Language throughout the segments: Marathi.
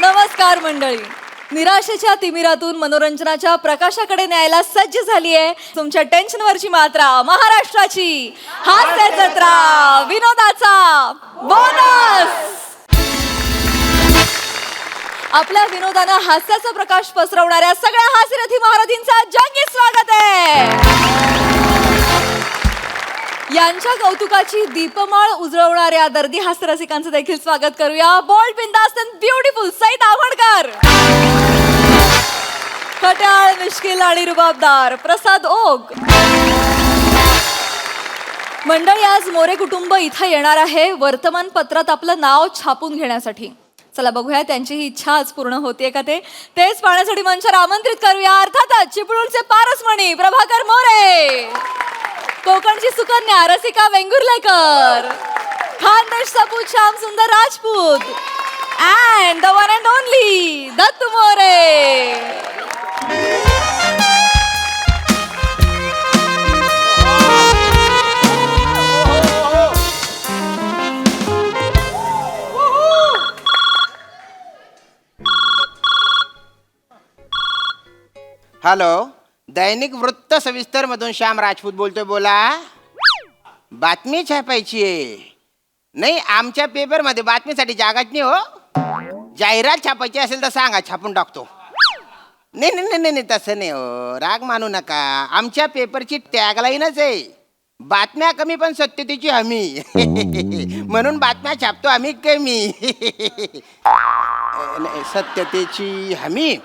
नमस्कार मंडळी. निराशेच्या तिमिरातून मनोरंजनाच्या प्रकाशाकडे न्यायला सज्ज झालीये तुमच्या टेन्शनवरची मात्रा महाराष्ट्राची हास्य जत्रा विनोदाचा बोनस. आपल्या विनोदानं हास्याचा प्रकाश पसरवणाऱ्या सगळ्या हास्यरथी महारथींचा जंगी स्वागत आहे. यांच्या कौतुकाची दीपमाळ उजळवणाऱ्या दर्दी हास्यरसिकांचं देखील स्वागत करूया. बोल्ड, बिंदास्त अँड ब्युटिफुल सईद आवडकर, खट्याळ, मिश्किल आणि रुबाबदार प्रसाद ओग. मंडळी, आज मोरे कुटुंब इथं येणार आहे वर्तमानपत्रात आपलं नाव छापून घेण्यासाठी. चला बघूया त्यांची ही इच्छा आज पूर्ण होतीये का तेच पाहण्यासाठी मंचावर आमंत्रित करूया अर्थातच चिपळूणचे पारसमणी प्रभाकर मोरे, कोकणची सुकन्या रसिका वेंगुर्लेकर, खानदेश सपूत श्याम सुंदर Rajput and the one and only Dattu More. Hello, दैनिक वृत्त सविस्तर मधून श्याम राजपूत बोलतोय. बोला. बातमी छापायची आहे? नाही, आमच्या पेपर मध्ये बातमीसाठी जागाच नाही हो. जाहिरात छापायची असेल तर सांगा, छापून टाकतो. नाही नाही नाही नाही तसं नाही हो, राग मानू नका. आमच्या पेपरची टॅगलाईनच आहे, बातम्या कमी पण सत्यतेची हमी. म्हणून बातम्या छापतो आम्ही कमी. सत्यतेची हमी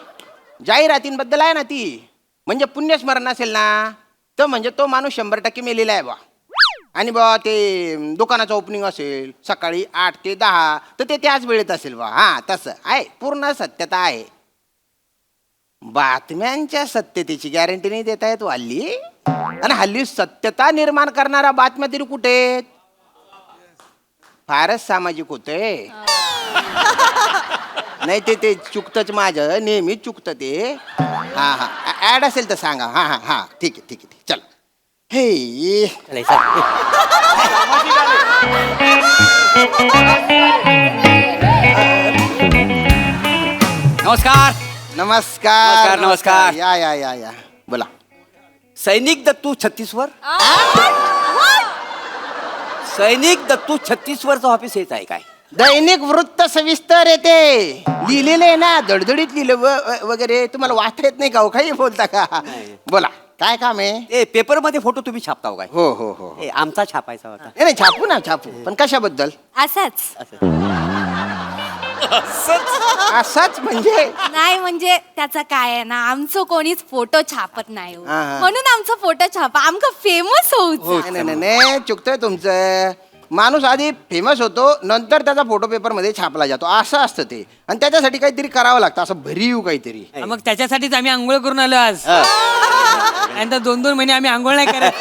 जाहिरातींबद्दल आहे ना ती. म्हणजे पुण्यस्मरण असेल ना तर म्हणजे तो माणूस 100% मेलेला आहे बा. आणि बा ते दुकानाचं ओपनिंग असेल सकाळी 8 ते 10 तर ते त्याच वेळेत असेल बा. हां, तसं आहे, पूर्ण सत्यता आहे. बातम्यांच्या सत्यतेची गॅरंटी नाही देता येत हल्ली. आणि हल्ली सत्यता निर्माण करणारा बातम्या तरी कुठे आहेत? फारच सामाजिक होतंय. नाही ते चुकतंच, माझं नेहमीच चुकतं ते. हां हां, ऍड असेल तर सांगा. हां हां हां, ठीक आहे ठीक आहे, चल. हे नमस्कार. नमस्कार नमस्कार. या या या या, बोला. सैनिक दत्तू छत्तीसवर. सैनिक दत्तू छत्तीसवरचं ऑफिस येत आहे काय? दैनिक वृत्त सविस्तर येते लिहिलेले आहे ना, दडदडीत लिहिलं वगैरे. तुम्हाला वाचता येत नाही का हो? काही बोलता का? बोला, काय काम आहे? ए, पेपर मध्ये फोटो तुम्ही छापताव काय? हो हो हो. ए, आमचा छापायचा होता. नाही छापू ना, छापू. पण कशाबद्दल? असंच असाच म्हणजे? नाही म्हणजे त्याचं काय आहे ना, आमचं कोणीच फोटो छापत नाही हो. हा, हा. म्हणून आमचा फोटो छापा, आमका फेमस होऊ. नाही नाही नाही, चुकतंय तुमचं. माणूस आधी फेमस होतो, नंतर त्याचा फोटो पेपर मध्ये छापला जातो, असं असतं ते. आणि त्याच्यासाठी काहीतरी करावं लागतं, असं भरीव काहीतरी. मग त्याच्यासाठीच आम्ही आंघोळ करून आलो आज. नंतर 2-2 महिने आम्ही आंघोळ नाही करत.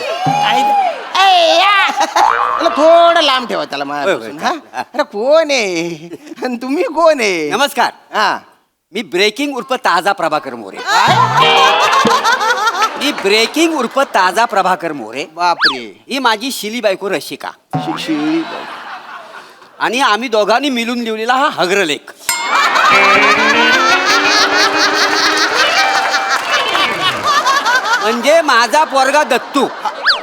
त्याला थोडं लांब ठेवा त्याला माझ्यापासून. हा? अरे कोण आहे आणि तुम्ही कोण आहे? नमस्कार. हा, मी ब्रेकिंग उर्फ ताजा प्रभाकर मोरे. मी ब्रेकिंग उर्फ ताजा प्रभाकर मोरे. बापरे. ही माझी शिली बायको रशिका. शिळी. आणि आम्ही दोघांनी मिळून लिहिलेला हा हग्रलेख. म्हणजे माझा पोरगा दत्तू.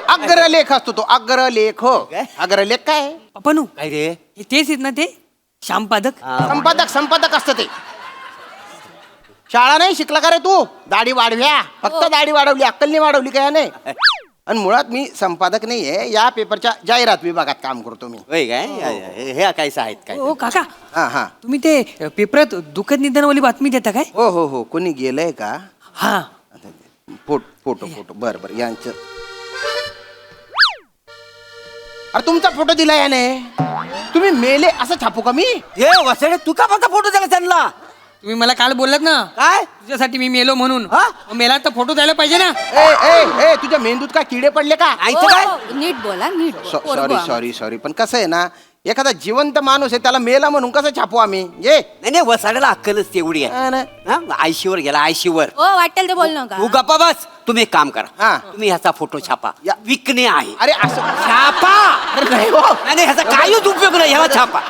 अग्रलेख असतो तो, अग्रलेख. हो, अग्रलेख काय? पप्पानू, काय रे? हे तेच आहेत ना ते श्यामपादक? संपादक असतं ते. शाळा नाही शिकला का रे तू? दाढी वाढव्या, फक्त दाढी वाढवली, अक्कल नाही वाढवली काय? नाही. आणि मुळात मी संपादक नाहीये, या पेपरच्या जाहिरात विभागात काम करतो मी. होय काय? हे कायचं आहेत काय? हो काका, हा हा. तुम्ही ते पेपरात दुःखद निधनवाली बातमी देता काय? हो हो हो. कोणी गेलंय का? हा. फोटो बर बर, यांचं. अरे तुमचा फोटो दिला याने. तुम्ही मेले असं छापू का मी? हे वसडे, तू का फक्त फोटो द्यायला त्यांना? तुम्ही मला काल बोललात ना काय? तुझ्यासाठी मी मेलो म्हणून. हा? मग मेला तर फोटो द्यायला पाहिजे ना. ए तुझ्या मेंदूत काय किडे पडले का? आईचं काय? नीट बोला, नीट बोला. सॉरी पण कसं आहे ना, एखादा जिवंत माणूस आहे त्याला मेला म्हणून कसं छापू आम्ही? ये नाही वसाड्याला अक्कलच तेवढी आहे. हा? आयशीवर गेला, आयशीवर. हो, वाटेल ते बोल नका. तू गप्पा बस. तुम्ही एक काम करा, हा. तुम्ही ह्याचा फोटो छापा. या. विकणे आहे. अरे असं छापा. अरे नाही हो. नाही ह्याचा काहीच उपयोग नाही, ह्याला छापा.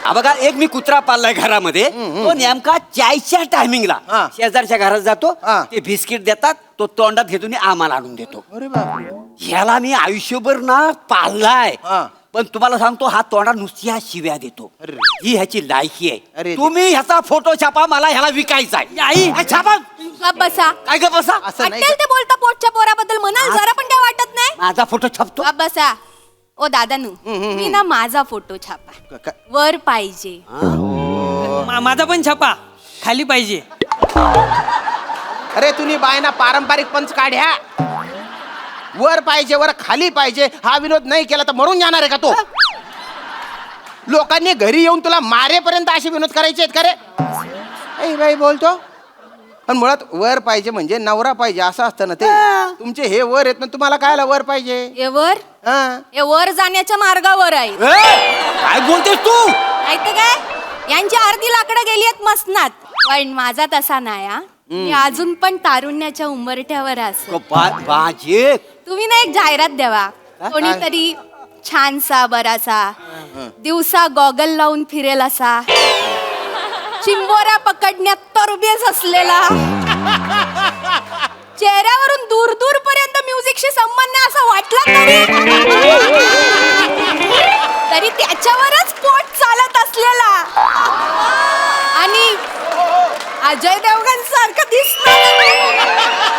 हा बघा एक मी कुत्रा पाळलाय घरामध्ये तो नेमका चायच्या टायमिंगला हा. शेजारच्या घरात जातो हा. ते बिस्किट देतात तो तोंडात घेतो आणि आम्हाला आणून देतो अरे बापरे. ह्याला मी आयुष्यभर ना पाळलाय हा. पण तुम्हाला सांगतो हा तोंडात नुसती ह्या शिव्या देतो अरे. ही ह्याची लायकी अरे आहे दे- तुम्ही ह्याचा फोटो छापा मला ह्याला विकायचा आहे आई. हा, छापा गप बसा काय ग बसा असं नाही वाटेल ते बोलता पोटच्या पोराबद्दल म्हणाल जरा पण काय वाटत नाही माझा फोटो छापतो गप बसा ओ दादानू मी ना माझा फोटो छापा का- वर पाहिजे माझा पण छापा खाली पाहिजे. अरे तुम्ही बायना पारंपरिक पंच काढ्या. वर पाहिजे वर खाली पाहिजे हा विनोद नाही केला तर मरून जाणार आहे का तो? लोकांनी घरी येऊन तुला मारेपर्यंत असे विनोद करायचे आहेत का रे? ऐ बाई बोलतो पण मुळात वर पाहिजे म्हणजे नवरा पाहिजे असं असतं ना ते. तुमचे हे वर आहेत ना तुम्हाला कायला वर पाहिजे? हे वर हा. हे वर जाण्याच्या मार्गावर आहे काय बोलतेस तू माहिती काय यांची अर्धी लाकडं गेली आहेत मसनात पण माझा तसा नाही हा मी अजून पण तारुण्याच्या उंबरठ्यावर असो बाजे तुम्ही ना एक जाहिरात द्यावा कोणीतरी छानसा बरासा दिवसा गॉगल लावून फिरेल असा चिंबोऱ्या पकडण्यात तरबेज असलेला चेहऱ्यावरून दूर दूर पर्यंत म्युझिकशी संबंध आहे असं वाटलं तरी त्याच्यावरच पोट चालत असलेला आणि अजय देवगण सारखं दिसणार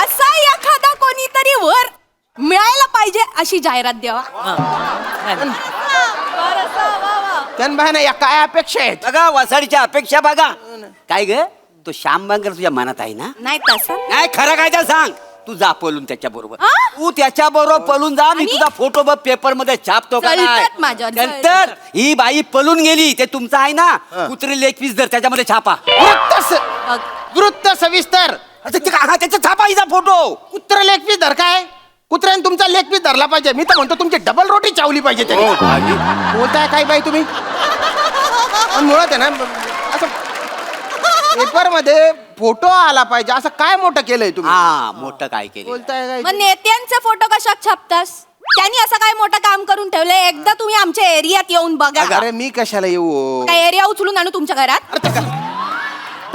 असा एखादा कोणीतरी वर मिळायला पाहिजे अशी जाहिरात द्यावा त्यान बाय ना या काय अपेक्षा आहेत? बघा वसाडीच्या अपेक्षा बघा काय ग तो श्याम बांगर तुझ्या मनात आहे ना नाही तसं नाही खरं काय ते सांग तू जा पळून त्याच्या बरोबर हा? तू त्याच्या बरोबर पळून जा मी आणि? तुझा फोटो बघ पेपर मध्ये छापतो का नाही जळतात माझ्यावर, नंतर ही बाई पळून गेली ते तुमचं आहे ना कुत्री लेग पीस धर त्याच्यामध्ये छापा बघ. वृत्त सविस्तर त्याच्या छापा हिचा फोटो कुत्र लेग पीस धर काय? कुत्र्याने तुमचा लेग पीस धरला पाहिजे. मी तर म्हणतो तुमची डबल रोटी चावली पाहिजे त्याने. बोलताय काय बाई तुम्ही? पण मुळात आहे ना असं पेपर मध्ये फोटो आला पाहिजे असं काय मोठं केलंय तुम्ही? हा मोठं काय केलं बोलताय काय? मग नेत्यांचे फोटो कशात छापतास त्यांनी असं काय मोठं काम करून ठेवलंय एकदा तुम्ही आमच्या एरियात येऊन बघा अरे मी कशाला येऊ? काय एरिया उचलून आणू तुमच्या घरात अरे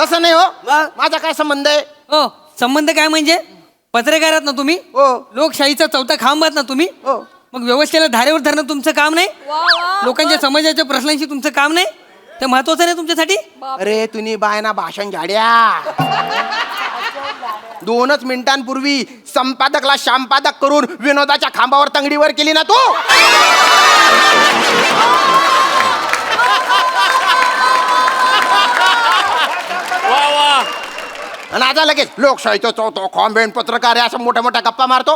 तसं नाही हो. मग? माझा काय संबंध आहे? हो संबंध काय म्हणजे पत्रकारात ना तुम्ही हो. लोकशाहीचा चौथा खांब आहात ना तुम्ही हो. मग व्यवस्थेला धारेवर धरणं तुमचं काम नाही लोकांच्या समाजाच्या प्रश्नांशी तुमचं काम नाही ते महत्वाचं नाही तुमच्यासाठी. अरे तुम्ही बायना भाषण झाड्या 2च मिनिटांपूर्वी संपादकला संपादक करून विनोदाच्या खांबावर तंगडीवर केली ना तू. आणि आता लगेच लोकशाहीचं चौथं खांबेन पत्रकार आहे असं मोठ्या मोठ्या गप्पा मारतो.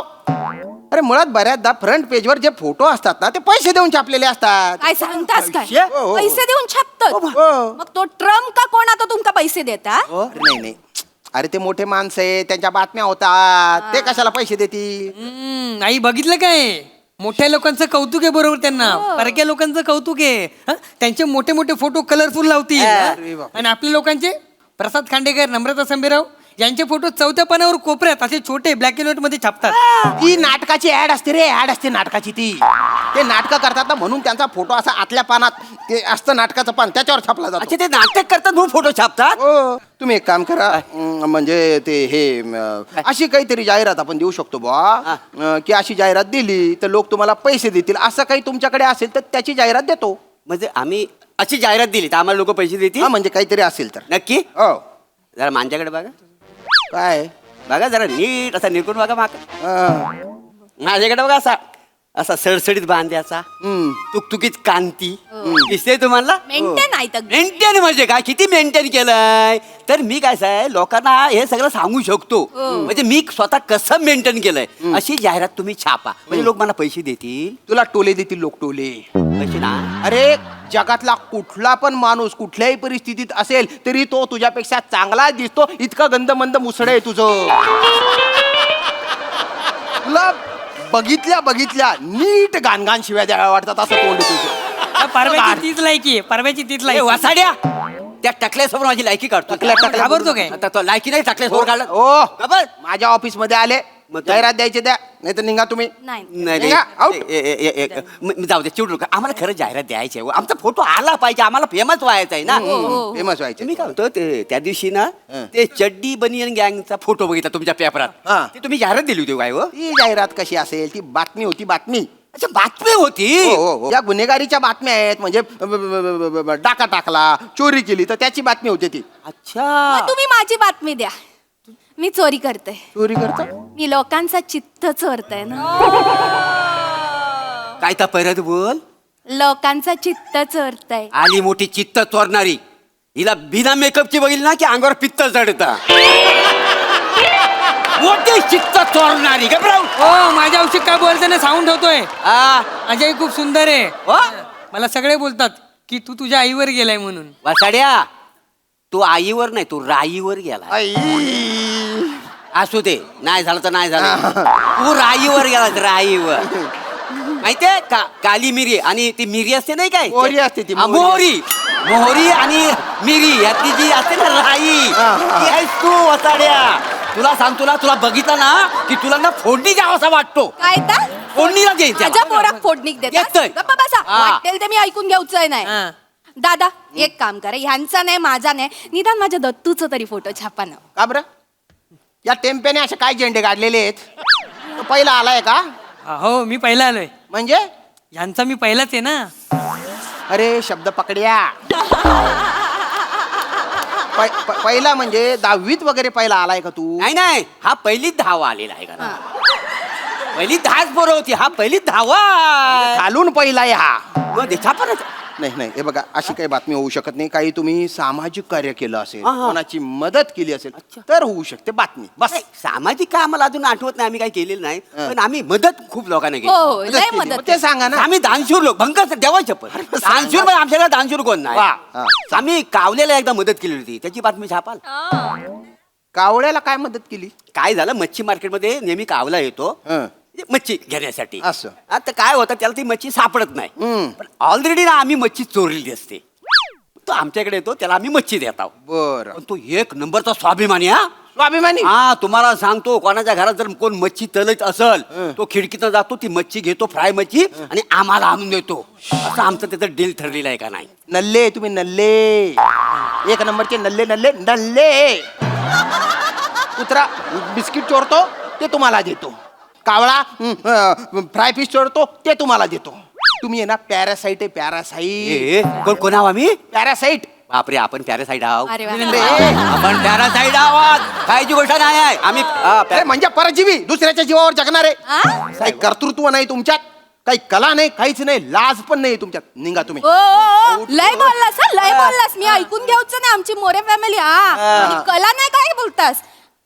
अरे मुळात बऱ्याचदा फ्रंट पेजवर जे फोटो असतात ना ते पैसे देऊन छापलेले असतात. काय सांगतास काय हो, हो. पैसे देऊन छापतो हो. मग तो ट्रम्प का कोण आता तुमका पैसे देता अरे नाही नाही अरे ते मोठे माणसं आहे त्यांच्या बातम्या होतात ते कशाला पैसे देतील? आई बघितलं काय मोठ्या लोकांचं कौतुक आहे बरोबर त्यांना परक्या लोकांचं कौतुक आहे हं? त्यांचे मोठे मोठे फोटो कलरफुल लावतील अरे हं? बापरे. आणि आपल्या लोकांचे प्रसाद खांडेकर नम्रता संभेराव यांचे फोटो चौथ्या पानावर कोपऱ्यात असे छोटे ब्लॅक अँड व्हाईट मध्ये छापतात. ती नाटकाची ऍड असते रे ऍड असते नाटकाची ती ते नाटकं करतात ना म्हणून त्यांचा फोटो असा आतल्या पानात ते असतं नाटकाचं पान त्याच्यावर छापला जातो. अच्छा ते नाटक करतात म्हणून फोटो छापतात हो तुम्ही एक काम करा म्हणजे ते हे अशी काहीतरी जाहिरात आपण देऊ शकतो बुवा की अशी जाहिरात दिली तर लोक तुम्हाला पैसे देतील असं काही तुमच्याकडे असेल तर त्याची जाहिरात देतो. म्हणजे आम्ही अशी जाहिरात दिली तर आम्हाला लोक पैसे देतील हा म्हणजे काहीतरी असेल तर नक्की हो जरा माझ्याकडे बघा काय बघा जरा नीट असा निरकून बघा माका हा. माझ्याकडे बघा असा असा सडसडीत बांध्याचा तुकतुकीत कांती दिसते तुम्हाला मेंटेन आहे तर मेंटेन म्हणजे काय किती मेंटेन केलंय तर मी काय आहे लोकांना हे सगळं सांगू शकतो म्हणजे मी स्वतः कसं मेंटेन केलंय अशी जाहिरात तुम्ही छापा म्हणजे लोक मला पैसे देतील तुला टोले देतील लोक टोले. पैसे ना अरे जगातला कुठला पण माणूस कुठल्याही परिस्थितीत असेल तरी तो तुझ्यापेक्षा चांगला दिसतो इतका गंध मंद मुसड आहे तुझं. तुला बघितल्या नीट गाणगान शिव्या द्याव्या वाटतात असं तोंड आहे तुझं. परव्याची तीच लायकी आहे परव्याची तीच ए, लायकी. वासाड्या त्या टकल्यासमोर माझी लायकी काढतो टकल्या- घाबरतो काय? आता तो लायकी नाही टकल्यासमोर काढला ओ खबर माझ्या ऑफिस मध्ये आले मग काय? जाहिरात द्यायची द्या नाही तर निघा तुम्ही. नाही नाही निघा, out. जाऊ दे चिडू नका आम्हाला खरं जाहिरात द्यायची आहे आमचा फोटो आला पाहिजे आम्हाला फेमस व्हायचा आहे ना फेमस व्हायचे. मी काय म्हणतो ते त्या दिवशी ना ते चड्डी बनियन गँगचा फोटो बघितला तुमच्या पेपरात हा. ते तुम्ही जाहिरात दिली होती काय हो ती जाहिरात कशी असेल ती बातमी होती बातमी. अच्छा बातमी होती हो. या गुन्हेगारीच्या बातम्या आहेत म्हणजे डाका टाकला चोरी केली तर त्याची बातमी होती ती. अच्छा मग तुम्ही माझी बातमी द्या. मी चोरी करते. चोरी करता मी लोकांचा चित्त चोरते ना. काय तर परत बोल लोकांचा चित्त चोरताय. आली मोठी चित्त चोरणारी हिला बिना मेकअपची बघितली ना की अंगावर पित्त चढता मोठी चित्त चोरणारी घबराव हो माझ्या औषध काय बोलताना साऊंड होतोय. आ अजय खूप सुंदर आहे. हो? मला सगळे बोलतात की तू तुझ्या आईवर गेलाय म्हणून. वासाड्या तू आईवर नाही तू राईवर गेला आई. असू दे नाही झालं तर नाही झालं तू राईवर गेला राईवर माहितीये काली मिरी आणि ती मिरी असते नाही काय मोहरी असते ती, हा, मोहरी. मोहरी आणि मिरी यातली जी असते ना राई ती आहेस तू वसाड्या. तुला सांग तुला बघितलं ना की तुला ना फोडणी द्यावासा वाटतो काय तर फोडणीला द्यायच्या माझ्या पोराक फोडणीक देतात. येतोय. गप्पा बसा. हा. वाटेल ते मी ऐकून घ्यायचंय नाही. हा. दादा एक काम करा ह्यांचा नाही माझा नाही निदान माझ्या दत्तूचा तरी फोटो छापा ना. का बरं या टेम्प्याने असे काय झेंडे काढलेले आहेत. तो पहिला आलाय का हो मी पहिला आलोय. म्हणजे ह्यांचा मी पहिलाच आहे ना. अरे शब्द पकड्या. पहिला म्हणजे 10वीत वगैरे पहिला आलाय का तू. नाही हा पहिली धावा आलेला आहे का पहिली 10च पोरं होती हा पहिली धावा घालून पहिला आहे हा. मग देखा पण नाही हे बघा अशी काही बातमी होऊ शकत नाही. काही तुम्ही सामाजिक कार्य केलं असेल हा, हा. कोणाची मदत केली असेल तर होऊ शकते बातमी बस. नाही, सामाजिक काय आम्हाला अजून आठवत नाही आम्ही काही केलेलं नाही पण आम्ही मदत खूप लोकांना केली हो लय केली. मदत मग ते सांगा ना. आम्ही दानशूर लोक भंकर देवाच्या पण दानशूर पण आमच्याकडे दानशूर कोण नाही वा. हा. आम्ही कावलेला एकदा मदत केली होती त्याची बातमी छापाल कावळ्याला काय मदत केली. काय झालं मच्छी मार्केटमध्ये नेहमी कावला येतो हं. मच्छी घेण्यासाठी असं. आता काय होतं त्याला ती मच्छी सापडत नाही हं. पण ऑलरेडी ना आम्ही मच्छी चोरलेली असते तो आमच्याकडे येतो त्याला आम्ही मच्छी देत आहोत बर पण तो एक नंबरचा स्वाभिमानी हा स्वाभिमानी. हा तुम्हाला सांगतो कोणाच्या घरात जर कोण मच्छी तलत असल तो खिडकीतनं जातो ती मच्छी घेतो फ्राय मच्छी आणि आम्हाला आणून देतो असं आमचं त्याचं डील ठरलेलं आहे का नाही नल्ले तुम्ही नल्ले एक नंबरचे नल्ले नल्ले नल्ले. कुत्रा बिस्किट चोरतो ते तुम्हाला देतो. कावळा फ्राय फिश चोरतो ते तुम्हाला देतो. तुम्ही आहे ना पॅरासाईट आहे पॅरासाईट. कोणाव आम्ही पॅरासाईट. बापरे आपण पॅरासाईड आहोत अरे वा. आपण पॅरासाईड आहोत कायची गोष्ट नाही आहे आम्ही अरे म्हणजे परजीवी दुसऱ्याच्या जीवावर जगणारे. हा? काही कर्तृत्व नाही तुमच्यात काही कला नाही काहीच नाही लाज पण नाही तुमच्यात. निघा तुम्ही. ओ, लय बोललास हा, लय बोललास. मी ऐकून घ्यायचं नाही आमची मोरे फॅमिली. हा कला नाही काय बोलतास.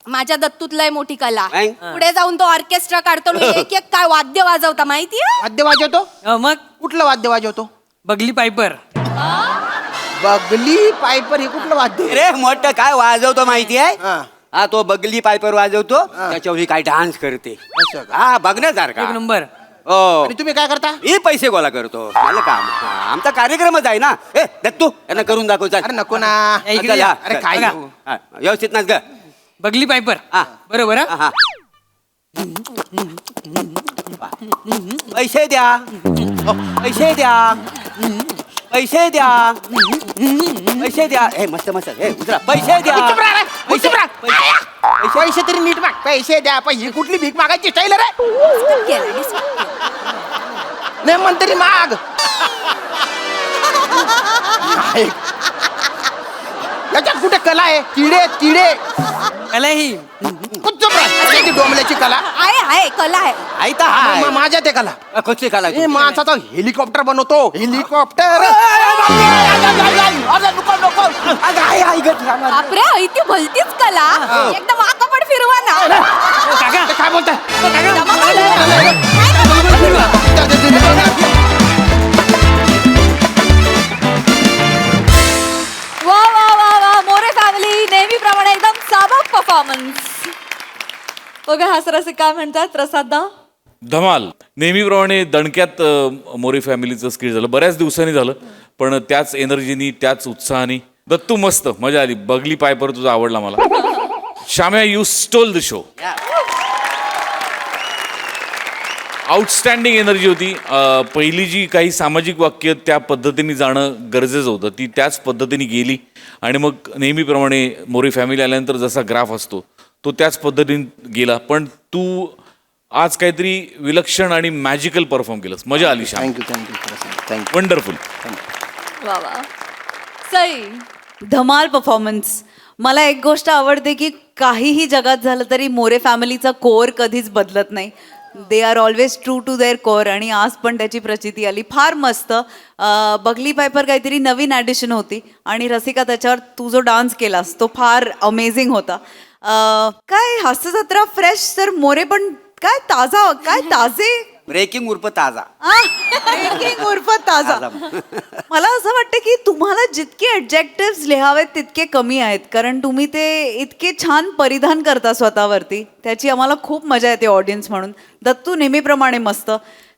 माझ्या दत्तूत लय मोठी कला. नाही. पुढे जाऊन तो ऑर्केस्ट्रा काढतो आणि एक एक काय वाद्य वाजवता माहितीये. वाद्य वाजवतो. मग कुठलं वाद्य वाजवतो. बगली पायपर. बगली पायपर हे कुठलं वाद्य आहे? रे मोठं काय वाजवतो माहिती आहे हा. हा तो बगली पायपर वाजवतो त्याच्यावर ही काय डान्स करते असं का? हा बघण्यासारखा एक नंबर. हो आणि तुम्ही काय करता. ही पैसे गोळा करतो मला काम हा, आमचा कार्यक्रमच आहे ना ए दत्तू यांना करून दाखव चल अरे नको ना. या इकडे चल, या. हा, अरे चल. काय बघा. घेऊ? हा, व्यवस्थित नाच ग बगली पायपर. हा. बरोबर हा, हा? हा. पैसे द्या पैसे द्या पैसे द्या पैसे द्या हे मस्त मस्त हे उतरा पैसे द्या चुप राहा रे, पैसे चुप राहा. पैसे- पैसे तरी नीट माग. पैसे द्या पैसे कुठली भीक मागायची स्टाईल रे. नाही म्हण तरी माग. काय? याच्यात कुठे कला आहे. किडे किडे कला ही. चुप राहा. याची डोंबल्याची कला. आहे कला आहे. आई तर हा माझ्या ते कला. कशी काला ए माणसाचा हेलिकॉप्टर बनवतो. हेलिकॉप्टर. बापरे इथे भलतीच कला. एकदा वाका पण फिरवा ना. काका काय बोलताय. वा वा वा वा मोरे फॅमिली नेहमीप्रमाणे एकदम साबक परफॉर्मन्स. बघा हासरसे काय म्हणतात प्रसाददा. धमाल. नेहमीप्रमाणे दणक्यात मोरे फॅमिलीचं स्किट झालं बऱ्याच दिवसांनी झालं पण त्याच एनर्जीनी त्याच उत्साहाने. दत्तू मस्त मजा आली. बगली पायपर तुझा आवडला मला. श्याम्या you stole the show. Outstanding energy होती. पहिली जी काही सामाजिक वाक्य त्या पद्धतीने जाणं गरजेचं होतं ती त्याच पद्धतीने गेली आणि मग नेहमीप्रमाणे मोरी फॅमिली आल्यानंतर जसा ग्राफ असतो तो त्याच पद्धतीने गेला. पण तू आज काहीतरी विलक्षण आणि मॅजिकल परफॉर्म केलंस. मजा आली. श्याम, थँक्यू. वंडरफुल. वा वा. सई, धमाल परफॉर्मन्स. मला एक गोष्ट आवडते की काहीही जगात झालं तरी मोरे फॅमिलीचा कोर कधीच बदलत नाही. They are always true to their core आणि आज पण त्याची प्रचिती आली. फार मस्त. बगली पायपर काहीतरी नवीन ॲडिशन होती आणि रसिका त्याच्यावर तू जो डान्स केलास तो फार अमेझिंग होता. काय हास्यजत्रा फ्रेश तर मोरे पण काय ताजा काय ताजे ब्रेकिंग उर्फ ताजा. ब्रेकिंग उर्फ ताजा. मला असं वाटतं की तुम्हाला जितके ॲडजेक्टिव्स लिहावेत तितके कमी आहेत कारण तुम्ही ते इतके छान परिधान करता स्वतःवरती. त्याची आम्हाला खूप मजा येते ऑडियन्स म्हणून. दत्तू नेहमीप्रमाणे मस्त.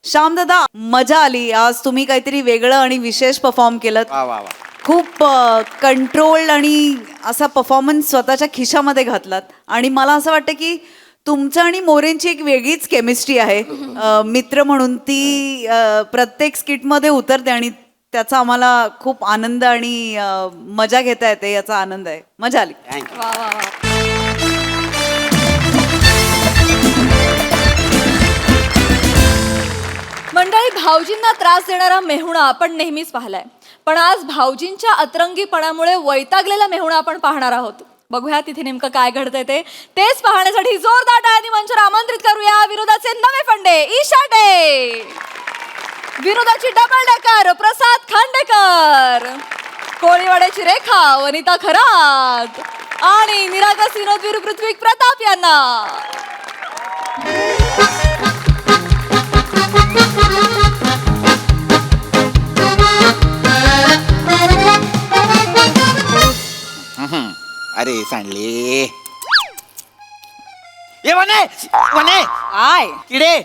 श्यामदादा मजा आली. आज तुम्ही काहीतरी वेगळं आणि विशेष परफॉर्म केलं. खूप कंट्रोल्ड आणि असा परफॉर्मन्स स्वतःच्या खिशामध्ये घातलात आणि मला असं वाटतं की तुमचं आणि मोरेंची एक वेगळीच केमिस्ट्री आहे. मित्र म्हणून ती प्रत्येक स्किटमध्ये उतरते आणि त्याचा आम्हाला खूप आनंद आणि मजा घेता येते याचा आनंद आहे. मजा आली. वा वा वा. मंडळी, भाऊजींना त्रास देणारा मेहुणा आपण नेहमीच पाहिलाय, पण आज भाऊजींच्या अतरंगीपणामुळे वैतागलेला मेहुणा आपण पाहणार आहोत. बघूया तिथे नेमकं काय घडतंय तेच पाहण्यासाठी जोरदार टाळ्यांनी मंचावर आमंत्रित करूया विरोधाचे नवे फंडे ईशा डे, विरोधाची डबल डेकर प्रसाद खांडेकर, कोळीवाड्याची रेखा वनिता खरात आणि निरागस विनोदवीर पृथ्वी प्रताप यांना. अरे सांडले. ए वने वने आय किडे.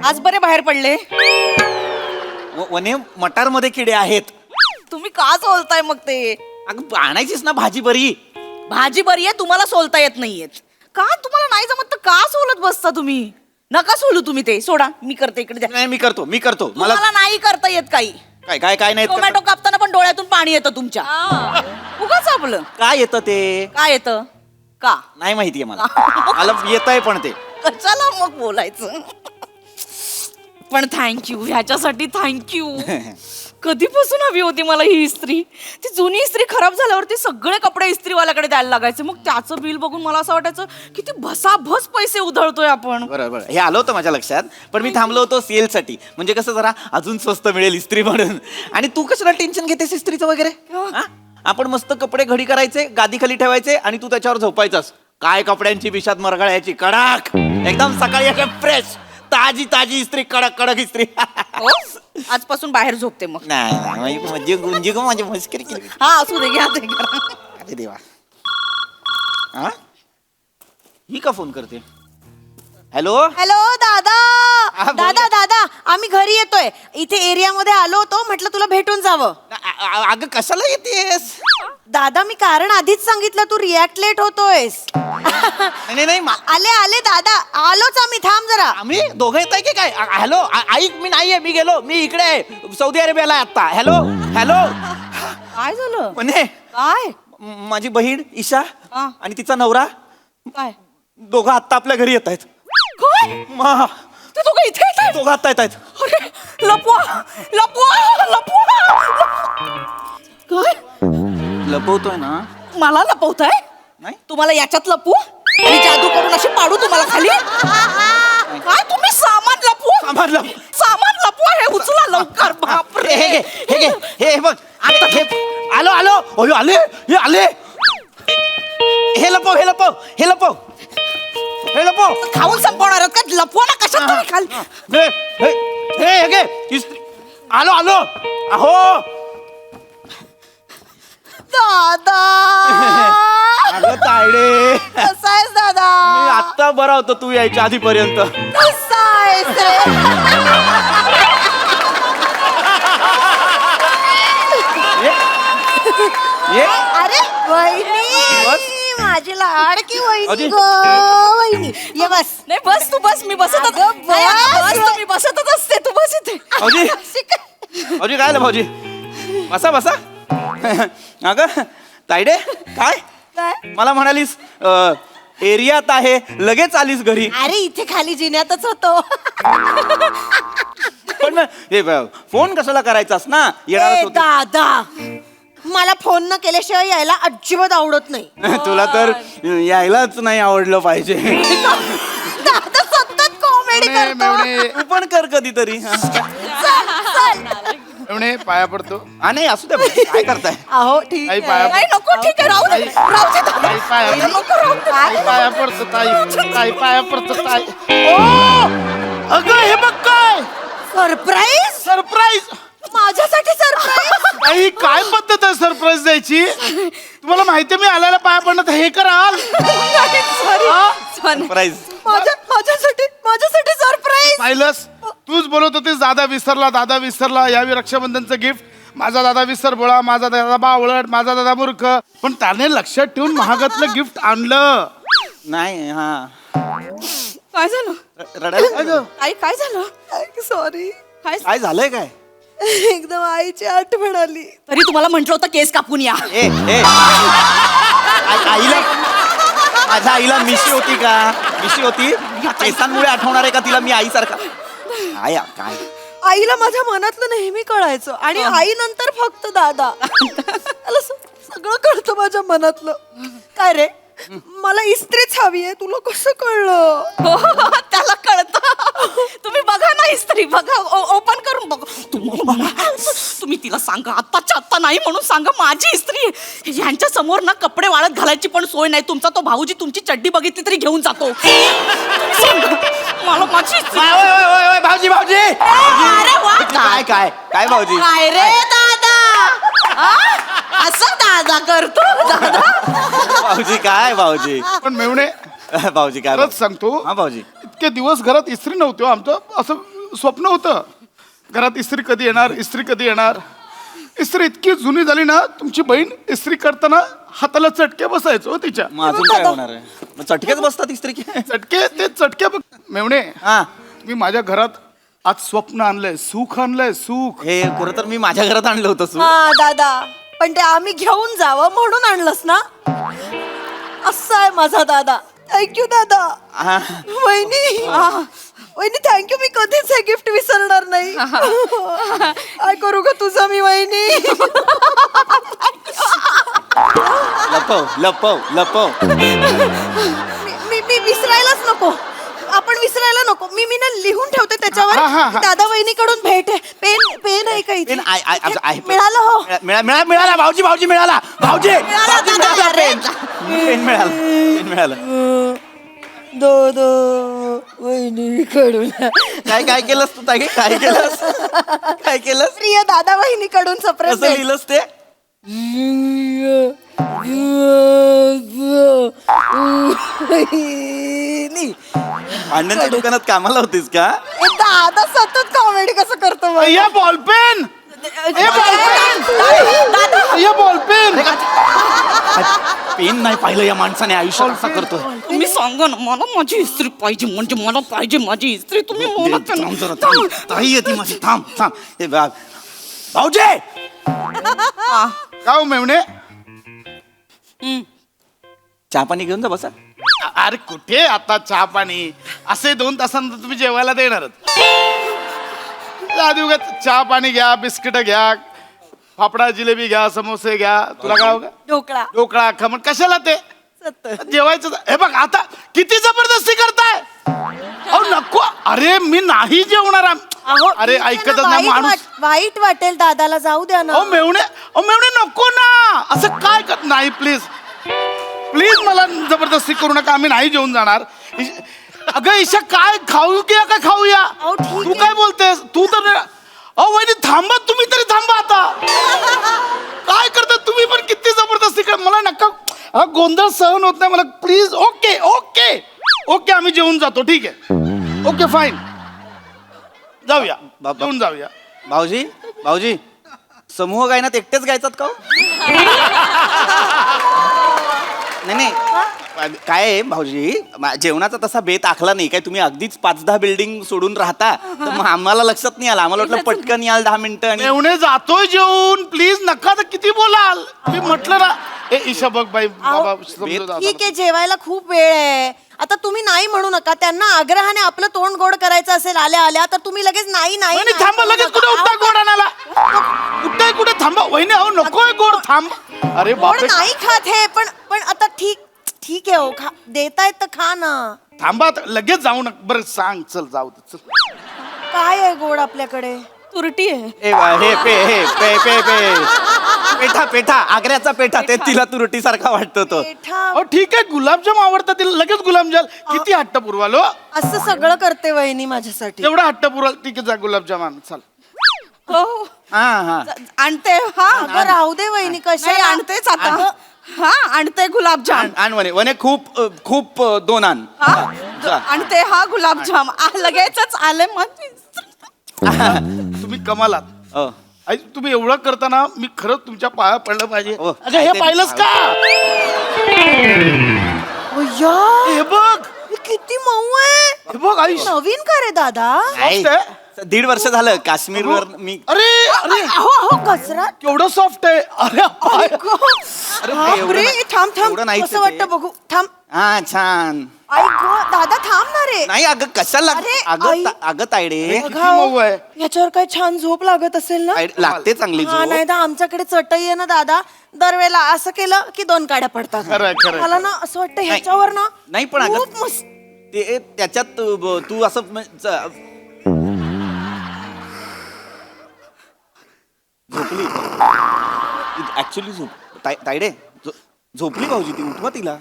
आज बरे बाहेर पडले. वने मटार मध्ये किडे आहेत. तुम्ही का सोलताय मग ते? अगं आणायचीस ना भाजी बरी. भाजी बरी आहे, तुम्हाला सोलता येत नाहीयेत का? तुम्हाला नाही जमत तर का सोलत बसता तुम्ही? नका सोलू तुम्ही ते, सोडा. मी करते इकडे द्या. नाही मी करतो मला नाही करता येत काही. काय काय काय नाही टोमॅटो कापताना पण डोळ्यातून पाणी येतं तुमच्या. उगाच आपलं काय येतं ते काय येतं का नाही माहितीये मला. मला येतंय पण ते. चला मग बोलायचं. पण थँक्यू, ह्याच्यासाठी थँक्यू. कधीपासून हवी होती मला ही इस्त्री. ती जुनी इस्त्री खराब झाल्यावरती सगळे कपडे इस्त्रीवाल्याकडे द्यायला लागायचे. मग त्याचं बिल बघून मला असं वाटायचं की ती भसाभस पैसे उधळतोय आपण. बरोबर हे आलं होतं माझ्या लक्षात. पण मी थांबलो होतो सेलसाठी. म्हणजे कसं जरा अजून स्वस्त मिळेल इस्त्री म्हणून. आणि तू कशाला टेन्शन घेतेस इस्त्रीचं वगैरे? हा? आपण मस्त कपडे घडी करायचे, गादी खाली ठेवायचे आणि तू त्याच्यावर झोपायचास. काय कपड्यांची विषात मरगळ्याची कडक एकदम सकाळी एकदम फ्रेश ताजी ताजी इस्त्री, कडक कडक इस्त्री. हो? आजपासून बाहेर झोपते मग. नाही म्हणजे गुंजी गो माझी मस्करी केली. हा असू दे, घ्या ते करा. अरे देवा. हा ही का फोन करते? हॅलो हॅलो दादा. हा, बोल दादा ना. दादा आम्ही घरी येतोय. इथे एरियामध्ये आलो होतो, म्हटलं तुला भेटून जावं. अगं कशाला येतेस? दादा मी कारण आधीच सांगितलं, तू रिॲक्ट लेट होतोयस. नाही आले आले दादा, आलोच आम्ही. थांब जरा. आम्ही दोघं येत आहे की काय? हॅलो ऐक, मी नाहीये, मी गेलो, मी इकडे आहे, सौदी अरेबियाला आहे आता. Hello hello. काय झालं? म्हणे काय माझी बहीण ईशा हा. आणि तिचा नवरा काय दोघं आत्ता आपल्या घरी येत आहेत. काय ते दोघं इथे येतात? दोघं आत्ता येत आहेत. अरे लपवा लपवा लपवा. काय लपवतोय ना? मला लपवताय? नाही. तुम्हाला याच्यात लपू आणि जादू करून अशी पाडू तुम्हाला खाली? काय तुम्ही सामान लपवू? सामान लपवा. हे उचला लवकर. बापरे. हे बघ आता हे आलो आलो. अयो आले हे आले. हे लपव हे लपव हे लपव हे लपव. खाऊन संपवणार का? लपवा ना. कशात तुम्ही खाली? हे घे इस्त्री. आलो आलो. अहो दादा अगं तायडे, कसा आहेस दादा? मी आत्ता बरा होतो तू यायच्या आधीपर्यंत. कसा आहेस रे? ये अरे वहिनी बस. माझी लाडकी वहिनी अरे. गो वहिनी ये बस. नाही बस तू बस, मी बसतच अगं, नाही, अगं, बस. बस तू, मी बसतच असते, तू बस इथे. भाऊजी भाऊजी काय आलं भाऊजी बसा बसा अगं तायडे काय काय? मला म्हणालीस एरियात आहे लगेच आलीस घरी अरे इथे खाली जिन्यातच होतो. पण हे फोन कशाला करायचास ना येणारच ए, होते. दादा मला फोन न केल्याशिवाय यायला अजिबात आवडत नाही. तुला तर यायलाच नाही आवडलं पाहिजे दादा सतत कॉमेडी मेवणे, करतो. मेवणे, तू पण कर कधीतरी मेवणे, पाया पडतो. हा नाही असू दे भाऊजी, काय करताय अहो ठीक ताई आहे. पाया नाही नको, ठीक आहे, राहू दे, राहू दे दादा. ताई पाया नको, राहू दे. ताई पाया पडतो ताई पाया पडतो ताई. ओ अगं हे बघ काय सरप्राईज सरप्राईज. माझ्यासाठी सरप्राईज. ताई काय पद्धत आहे सरप्राईज द्यायची? तुम्हाला माहितीये मी आल्याला पाया पडणं तर हे कराल. सरप्राईज माझ्यासाठी सरप्राईज. पाहिलंस तूच बोलत होतीस दादा विसरला यावी रक्षाबंधनचं गिफ्ट. माझा दादा विसर बोळा, माझा दादा बावळट, माझा दादा मूर्ख. पण त्याने लक्षात ठेवून महागातलं गिफ्ट आणलं. नाही हा काय झालं रडायला आई, काय झालं? सॉरी, काय झालंय काय एकदम आईची आठवण आली. तरी तुम्हाला म्हंटल होतं केस कापून या. ए आईला माझ्या आईला मिशी होती का मिशी होती केसांमुळे आठवणार आहे का तिला मी आईसारखा काय काय आईला माझ्या मनातलं नेहमी कळायचं आणि आई नंतर फक्त दादा. मला सगळं कळतं माझ्या मनातलं. काय रे मला इस्त्रीच हवी आहे, तुला कसं कळलं? हो, त्याला कळतं. तुम्ही बघा ना इस्त्री, बघा, ओपन करून बघा. तुम्ही तिला सांगा आत्ताच्या आत्ता नाही म्हणून सांगा, माझी इस्त्री आहे. यांच्या समोर ना कपडे वाळत घालायची पण सोय नाही. तुमचा तो भाऊजी तुमची चड्डी बघितली तरी घेऊन जातो. तुम्ही सांगा, मला माझी इस्त्री. भाऊजी भाऊजी अरे वा. काय काय काय भाऊजी काय रे दादा, आ? असं दादा करतो दादा. भाऊजी काय भाऊजी पण मेवणे भाऊजी काय खरंच सांगतो, हा भाऊजी इतके दिवस घरात इस्त्री नव्हती हो. आमचं असं स्वप्न होतं घरात इस्त्री कधी येणार. इस्त्री इतकी जुनी झाली ना, तुमची बहीण इस्त्री करताना हाताला चटके बसायचो हो तिच्या. मग अजून काय होणार आहे मग चटकेच बसतात इस्त्री चटके बघ मेवणे. हा मी माझ्या घरात आज स्वप्न आणलंय, सुख आणलंय, सुख. हे खरं तर मी माझ्या घरात आणलं होतं सु हा दादा, पण ते आम्ही घेऊन जावं म्हणून आणलंस ना. असं आहे माझा दादा. थँक्यू दादा. हा. वहिनी वहिनी थँक्यू. मी कधीच हे गिफ्ट विसरणार नाही. काय करू ग तुझं मी वहिनी. लपव मी विसरायलाच नको. आपण विसरायला नको. मी ना लिहून ठेवते त्याच्यावर. हा. दादा वहिनीकडून भेट आहे. पेन आहे का इथे? आहे मिळालं हो. मिळाला भाऊजी मिळाला भाऊजी मिळाला भाऊजी, दादा, मिळाला अरे. पेन मिळाला दादा वहिनीकडून. काय केलंस तू ताई काय केलंस प्रिय दादा वहिनीकडून सरप्राईज. कसं लिहिलंस ते भांड्यांच्या दुकानात कामाला होतीस का दादा सतत कॉमेडी कसं करतो बघ. या बॉलपेन पेन नाही पाहिलं या माणसाने आयुष्यात असा करतो तुम्ही सांगा ना, मला माझी इस्त्री पाहिजे, म्हणजे मला पाहिजे माझी इस्त्री. तुम्ही बोलत ना. थांब जरा, थांब. ताई येते माझी थांब हे बघ भाऊजी का हो मेवणे? चहा पाणी घेऊन जा बसा अरे कुठे आता चहा पाणी? असे 2 तासानंतर तुम्ही जेवायला देणारच. आधी उगाच चहा पाणी घ्या, बिस्किट घ्या, फाफडा जिलेबी घ्या, समोसे घ्या. तुला काय होगा? ढोकळा खमण कशाला ते जेवायचं. हे बघ आता किती जबरदस्ती करताय. अहो नको. अरे मी नाही जेवणार. अरे ऐकतच नाही माणूस. वाईट वाटेल दादाला. जाऊ द्या ना. अहो मेवणे नको ना. असं काय कर. नाही प्लीज मला जबरदस्ती करू नका. आम्ही नाही जेवून जाणार. अगं ईशा काय खाऊया का खाऊया? अहो, ठीक तू आहे. काय बोलतेस? तू तर अहो वहिनी थांबा. तुम्ही तरी थांबा आता. काय करता तुम्ही पण? किती जबरदस्ती कर. मला नका. हा गोंधळ सहन होत नाही मला. प्लीज. ओके आम्ही जेवून जातो. ठीक आहे. Okay fine. जाऊया जेवून जाऊया. भाऊजी समूह गायनात एकटेच गायतात का हो? नाही काय आहे भाऊजी जेवणाचा तसा बेत आखला नाही काय तुम्ही अगदीच 5-10 बिल्डिंग सोडून राहता तर मग आम्हाला लक्षात नाही आलं आम्हाला वाटलं पटकन याल 10 मिनिटं आणि एवढे जातोय जेवून प्लीज नका तर किती बोलाल मी म्हटलं ना ए ईशा बघ बाई बाबा समजून जा. ठीक आहे जेवायला खूप वेळ आहे आता तुम्ही नाही म्हणू नका त्यांना आग्रहाने आपलं तोंड गोड करायचं असेल आल्या आल्या तर तुम्ही लगेच नाही नाही वहिनी नाही थांबा म्हणू लगेच नका. कुठे उठता गोड आणायला कुठे कुठे थांबा वहिनी अहो नकोय गोड थांब अरे गोड बापरे नाही खात हे पण आता ठीक आहे हो देतायत तर खा ना थांबा आता, लगेच जाऊ नका बरं सांग चल जाऊ दे, चल काय आहे गोड आपल्याकडे तुरटी आहे पेठा पेठा आग्र्याचा पेठा ते तिला तुरटी सारखा वाटतो तो पेठा अहो ठीक आहे गुलाबजाम आवडतात तिला लगेच गुलाबजाम किती हट्ट पुरवाल हो असं सगळं करते वहिनी माझ्यासाठी एवढा हट्ट पुरवाल ठीक आहे जा गुलाबजाम आण चल हो हा हा आणते हा अगं राहू दे वहिनी कशा नाही आणतेच आता हा आणते गुलाबजाम आण वने वने खूप खूप 2 आण जा. आणते हा गुलाबजाम लगेचच आले मग तुम्ही कमालात हो. आई तुम्ही एवढं करताना मी खरंच तुमच्या पाया पडलं पाहिजे हो. अगं हे ते- पाहिलंस का अय्या, हे बघ हे किती मऊ आहे हे बघ आई नवीन का रे दादा नाही, Soft आहे. 1.5 वर्ष झालं काश्मीरवर मी अरे अरे अहो कचरा केवढं सॉफ्ट आहे अरे पाय. अरे बापरे, एवढं थांब थांब एवढं नाहीच कसं आहे ते. वाटतं बघू थांब हा छान आई गो दादा थांब ना रे नाही अगं कशाला अरे, अगं आई. अगं तायडे किती मऊ आहे याच्यावर काय छान झोप लागत असेल ना लागते चांगली हा झोप. नाही तर आमच्याकडे चटई आहे ना दादा दरवेळेला असं केलं की 2 काड्या पडतात खरंय, खरंय. मला ना असं वाटतं ह्याच्यावर ना नाही पण अगं खूप मस्त ते त्याच्यात तू असं झोपली ऍक्च्युली तायडे झोपली भाऊजी ती उठवा तिला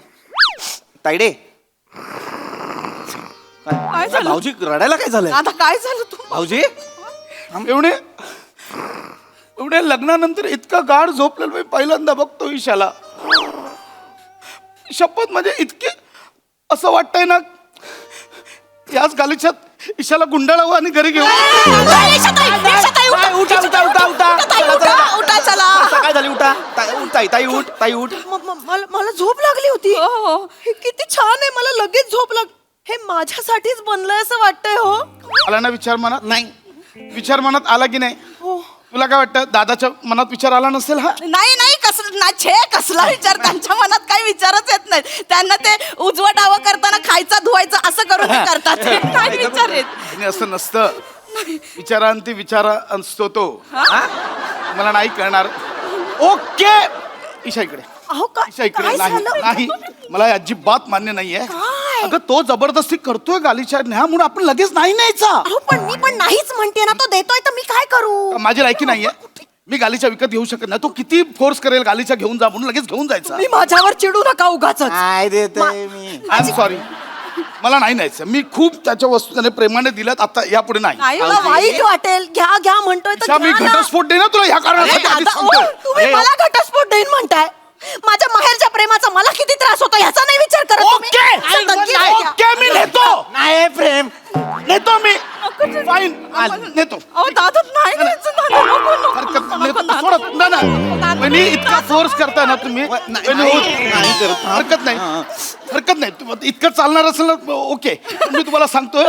तायडे काय झालं? भाऊजी रडायला काय झालंय आता काय झालं तू भाऊजी एवढे लग्नानंतर इतका गाढ झोपलेलं मी पहिल्यांदा बघतो ईशाला शपथ म्हणजे इतके असं वाटतंय ना याच गालीच्यात ईशाला गुंडाळावं आणि घरी घेऊ उठा चला काय झाली उठा ताई उठ ताई उठ मला झोप लागली होती हो. हे किती छान आहे मला लगेच झोप लाग हे माझ्यासाठीच बनलंय असं वाटतंय हो आला ना विचार मनात नाही विचार मनात आला की नाही तुला काय वाटतं दादाच्या मनात विचार आला नसेल हा नाही कसला विचार त्यांच्या मनात काही विचारच येत नाही त्यांना ते उजवं डावं करताना खायचं धुवायचं असं करून ते करतात ते नाही विचार येत आणि असं नसतं विचारांती विचारा असतो तो मला नाही कळणार ओके ईशा इकडे अहो ईशा इकडे काय नाही झालं नाही मला हे अजिबात मान्य नाहीये काय? अगं तो जबरदस्ती करतोय गालीच्या न्या म्हणून आपण लगेच नाही न्यायचा अहो पण मी पण नाहीच म्हणते ना तो देतोय तर मी काय करू माझी लायकी नाहीये मी गालीच्या विकत घेऊ शकत नाही तो किती फोर्स करेल गालीच्या घेऊन जा म्हणून लगेच घेऊन जायचा मी माझ्यावर चिडू नका उगाच काय देतोय मी आय एम सॉरी मला नाही न्यायचं मी खूप त्याच्या वस्तू त्याने प्रेमाने दिल्यात आता यापुढे नाही नाही मला वाईट वाटेल घ्या म्हणतोय तर ईशा, मी घ्या ना. घटस्फोट दे ना तुला ह्या कारणासाठी आधीच दादा, सांगतोय. तुम्ही अरे, मला घटस्फोट देईन म्हणताय माझ्या माहेरच्या प्रेमाचा मला किती त्रास होतो ह्याचा नाही विचार करत तुम्ही. ओके असं नक्की नाही. ओके मी नेतो नाही प्रेम नेतो मी फाईन नेतो अहो दादा नाही न्यायचं, दादा, नको, नको, हरकत नको, नाही, नको, दादा. सोडत ना ना वहिनी इतका फोर्स करताय ना तुम्ही वहिनी, नाही करत. हरकत नाही हरकत नाही इतकं चालणार असेल ना ओके पण मी तुम्हाला सांगतोय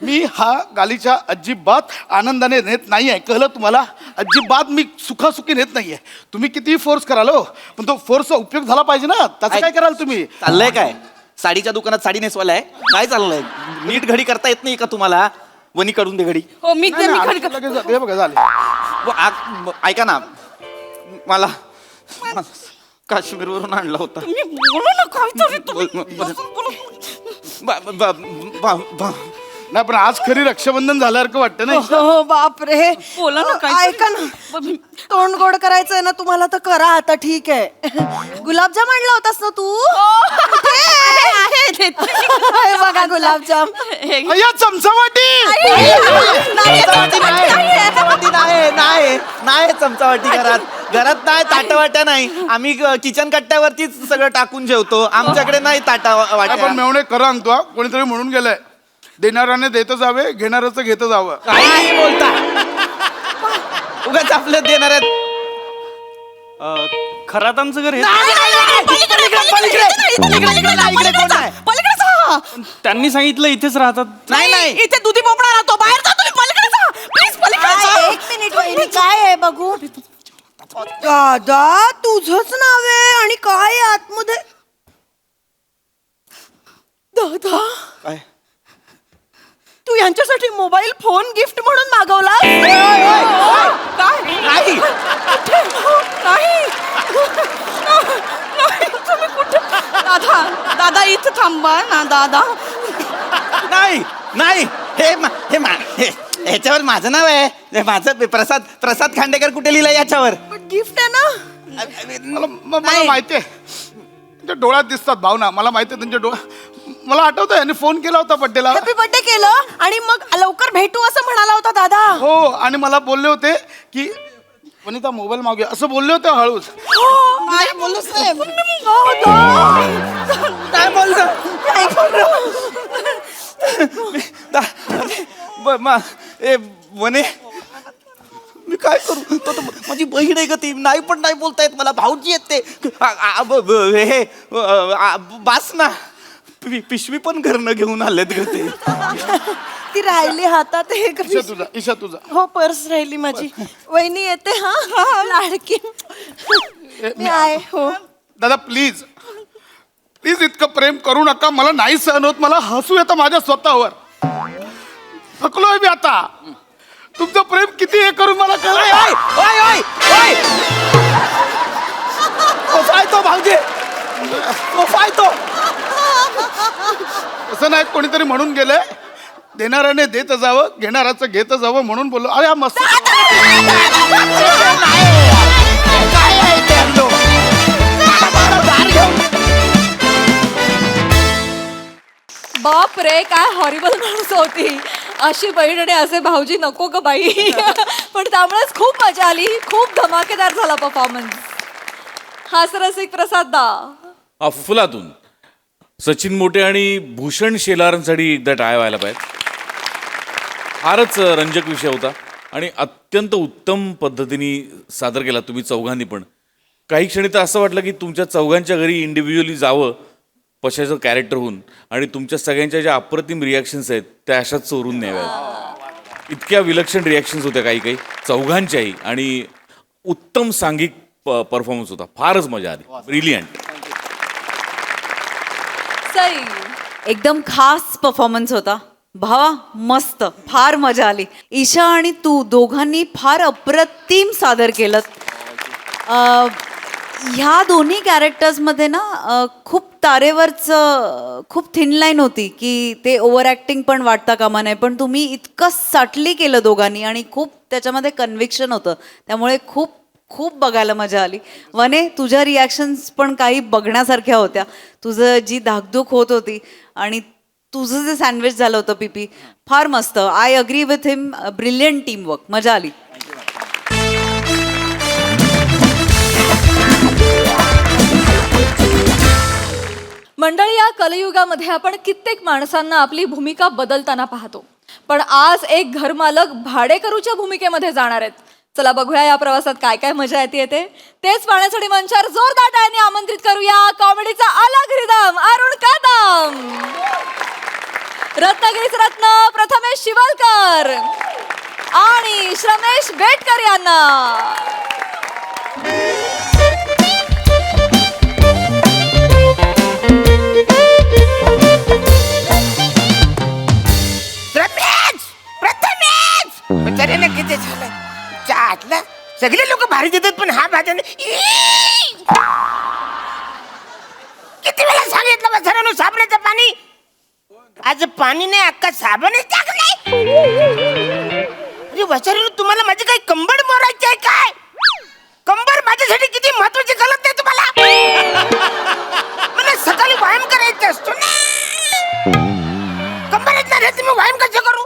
मी हा गालीच्या अजिबात आनंदाने नेत नाहीये कळलं तुम्हाला अजिबात मी सुखासुखी नेत नाहीये तुम्ही कितीही फोर्स कराल हो पण तो फोर्सचा उपयोग झाला पाहिजे ना त्याचं काय कराल तुम्ही चाललंय काय साडीच्या दुकानात साडी नेसवालाय काय चाललंय नीट घडी करता येत नाही का तुम्हाला वनी काढून दे घडी हो मी नाही, ते मी नाही, खडक लगेच जाते. हे बघा झाले ऐका ना मला काश्मीरवरून आणला होता मी बोलू ना काहीतरी तुम्ही बोल, बोल. असं बोलू. नाही पण आज खरी रक्षाबंधन झाल्यासारखं वाटतं ना ईशा? हो बापरे बोला ना काहीतरी. ऐका ना तोंड गोड करायचंय ना तुम्हाला तर करा आता ठीक आहे गुलाबजाम आणला होतास ना तू आहे, देते. हे बघा गुलाबजाम हे- अय्या चमचावाटी नाही, चमचावाटी नाही चमचावाटी घरात नाही ताटावाट्या नाही आम्ही किचन कट्ट्यावरतीच सगळं टाकून जेवतो आमच्याकडे नाही ताटा आपण वाट्या मेवणे खरं सांगतो हा. कोणीतरी म्हणून गेलंय देणाऱ्याने देत जावे घेणाऱ्याचं घेत जावं काही बोलता उगाच आपलं देणार आहेत खरात आमचं घर हे त्यांनी सांगितलं इथेच राहतात. नाही इथे दुधी पोपळा राहतो, बाहेर जा तुम्ही, पलीकडे जा प्लीज, पलीकडे काय, जा. एक मिनिट वहिनी, काय आहे बघू. दादा तुझंच नाव आहे आणि काय आहे आतमध्ये. दादा काय? तू यांच्यासाठी मोबाईल फोन गिफ्ट म्हणून मागवला. काय नाही नाही तुम्ही कुठे, दादा दादा इथं थांबा ना दादा. नाही नाही ह्याच्यावर माझं नाव आहे. हे माझं प्रसाद खांडेकर कुठे लिहिलंय याच्यावर. गिफ्ट आहे ना. मला माहिती आहे त्यांच्या डोळ्यात दिसतात भावना. मला माहिती आहे त्यांच्या डोळ्यात. मला आठवतं यांनी फोन केला होता बड्डेला. हॅपी बर्थडे केलं आणि मग लवकर भेटू असं म्हणाला होता दादा. हो आणि मला बोलले होते की वनिता मोबाईल मागूया असं बोलले होते हळूच. काय बोललो साहेब. काय बोलतो वने मी काय करू. तो माझी बहीण आहे ग ती. नाही पण नाही बोलता येत मला. भाऊजी येत ते हे बास ना. पिशवी पण घरनं घेऊन आलेत ग ते. ती राहिली हातात. हे ईशा तुझा हो पर्स राहिली माझी. वहिनी येते हा लाडकी. मी आहे हो. दादा प्लीज प्लीज इतकं प्रेम करू नका. मला नाही सहन होत. मला हसू येतं माझ्या स्वतःवर. थकलोय मी आता. तुमचं प्रेम किती हे करून मला कळलं. तो भाऊजी तो असं नाही कोणीतरी म्हणून गेलंय देणाऱ्याने देत जावं घेणाऱ्याचं घेत जावं म्हणून बोललो. अरे हा मस्त. बाप रे काय हॉरिबल माणूस होती. अशी बहीण आणि असे भाऊजी नको ग बाई. पण त्यामुळेच खूप मजा आली. खूप धमाकेदार झाला परफॉर्मन्स. हास्यरसिक प्रसाद दा. फुलातून सचिन मोटे आणि भूषण शेलारांसाठी एकदा टाळ्या व्हायला पाहिजे. फारच रंजक विषय होता आणि अत्यंत उत्तम पद्धतीने सादर केला तुम्ही चौघांनी पण. काही क्षणी तर असं वाटलं की तुमच्या चौघांच्या घरी इंडिव्हिज्युअली जावं पशाचं कॅरेक्टर होऊन आणि तुमच्या सगळ्यांच्या ज्या अप्रतिम रिॲक्शन्स आहेत त्या अशाच चोरून न्याव्यात. इतक्या विलक्षण रिॲक्शन्स होत्या काही काही चौघांच्याही आणि उत्तम सांघिक परफॉर्मन्स होता. फारच मजा आली. ब्रिलियंट. सई एकदम खास परफॉर्मन्स होता भावा. मस्त फार मजा आली. ईशा आणि तू दोघांनी फार अप्रतिम सादर केलं. ह्या दोन्ही कॅरेक्टर्समध्ये ना खूप तारेवरचं खूप थिन लाईन होती की ते ओव्हर ॲक्टिंग पण वाटता कामा नये. पण तुम्ही इतकं साटली केलं दोघांनी आणि खूप त्याच्यामध्ये कन्व्हिक्शन होतं. त्यामुळे खूप खूप बघायला मजा आली. वने तुझ्या रिॲक्शन्स पण काही बघण्यासारख्या होत्या. तुझं जी धाकधूक होत होती आणि तुझं जे सँडविच झालं होतं पीपी फार मस्त. I agree with him. Brilliant teamwork. मजा आली. मंडळी या कलयुगामध्ये आपण कित्येक माणसांना आपली भूमिका बदलताना पाहतो. पण आज एक घरमालक भाडेकरूच्या भूमिकेमध्ये जाणार आहेत. चला बघूया या प्रवासात काय काय मजा येते. तेच पाहण्यासाठी मंचावर जोरदार टाळ्यांनी आमंत्रित करूया कॉमेडीचा अलग रिदम अरुण कदम, रत्नागिरीचे रत्न प्रथमेश शिवलकर आणि श्रमेश बेटकर यांना. किती झालं चाटलं. सगळे लोक भारी देतात पण हा भाज्या किती वेळा सांगितलं बसरानो साबणाचं पाणी. आज पाणी नाही अक्का साबणच टाकलंय. अरे वसरानो तुम्हाला माझी काही कंबर मोरायची आहे काय. कंबर माझ्यासाठी किती महत्वाची कळत नाही तुम्हाला. मला सकाळी व्यायाम करायचा असतो ना. कंबरच नाही तुम्ही व्यायाम कसं करू.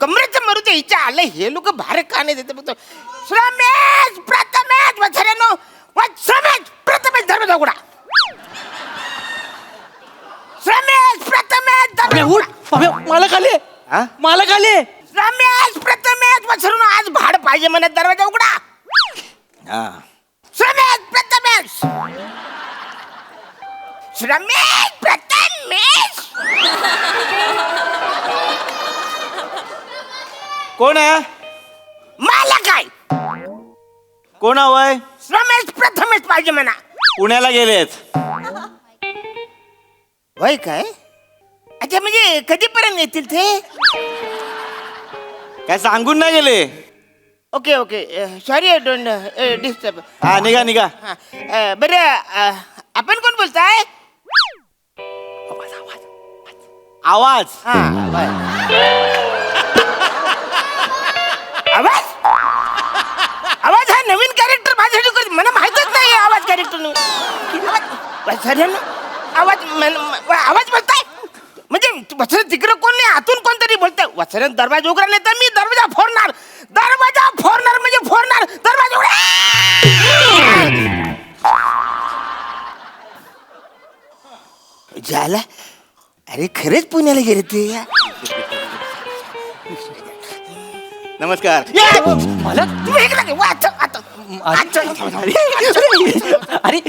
कमरेचं मरू ते हिच्या आलं. हे लोक भार का नाही देते बघतो. श्रमेश प्रथमेश वसरानो श्रमेश प्रथमेश दरवाजा उघडा. श्रमेश प्रथमेश दरवाजा. मालक आले. मालक आले. रमेश प्रथमेश वसरून आज भाड पाहिजे म्हणत दरवाजा उघडा. रमेश प्रथमेश रमेश रमेश प्रथमेश. कोण आहे? मला काय कोण हवंय? रमेश प्रथमेश पाहिजे म्हणा. पुण्याला गेलेत. होय काय? अच्छा, म्हणजे कधीपर्यंत येतील ते? काय सांगून नाही गेले? Okay okay, sorry I don't disturb. हा, निघा निघा. बरं, आपण कोण बोलताय? आवाज. हा, आवाज आवाज हा नवीन कॅरेक्टर माझ्यासाठी करतो. मला माहितच नाही आवाज कॅरेक्टर. आवाज आवाज बोलताय म्हणजे वसरत तिकडं कोण नाही, आतून कोणतरी बोलतंय. वसरत दरवाजा उघडा नाही तर मी दरवाजा फोडणार. दरवाजा फोडणार म्हणजे फोडणार. दरवाजा उघडा. झाला. अरे खरेच पुण्याला गेले ते. नमस्कार. मला तुम्ही इकडे वा, अच्छा, आता. अरे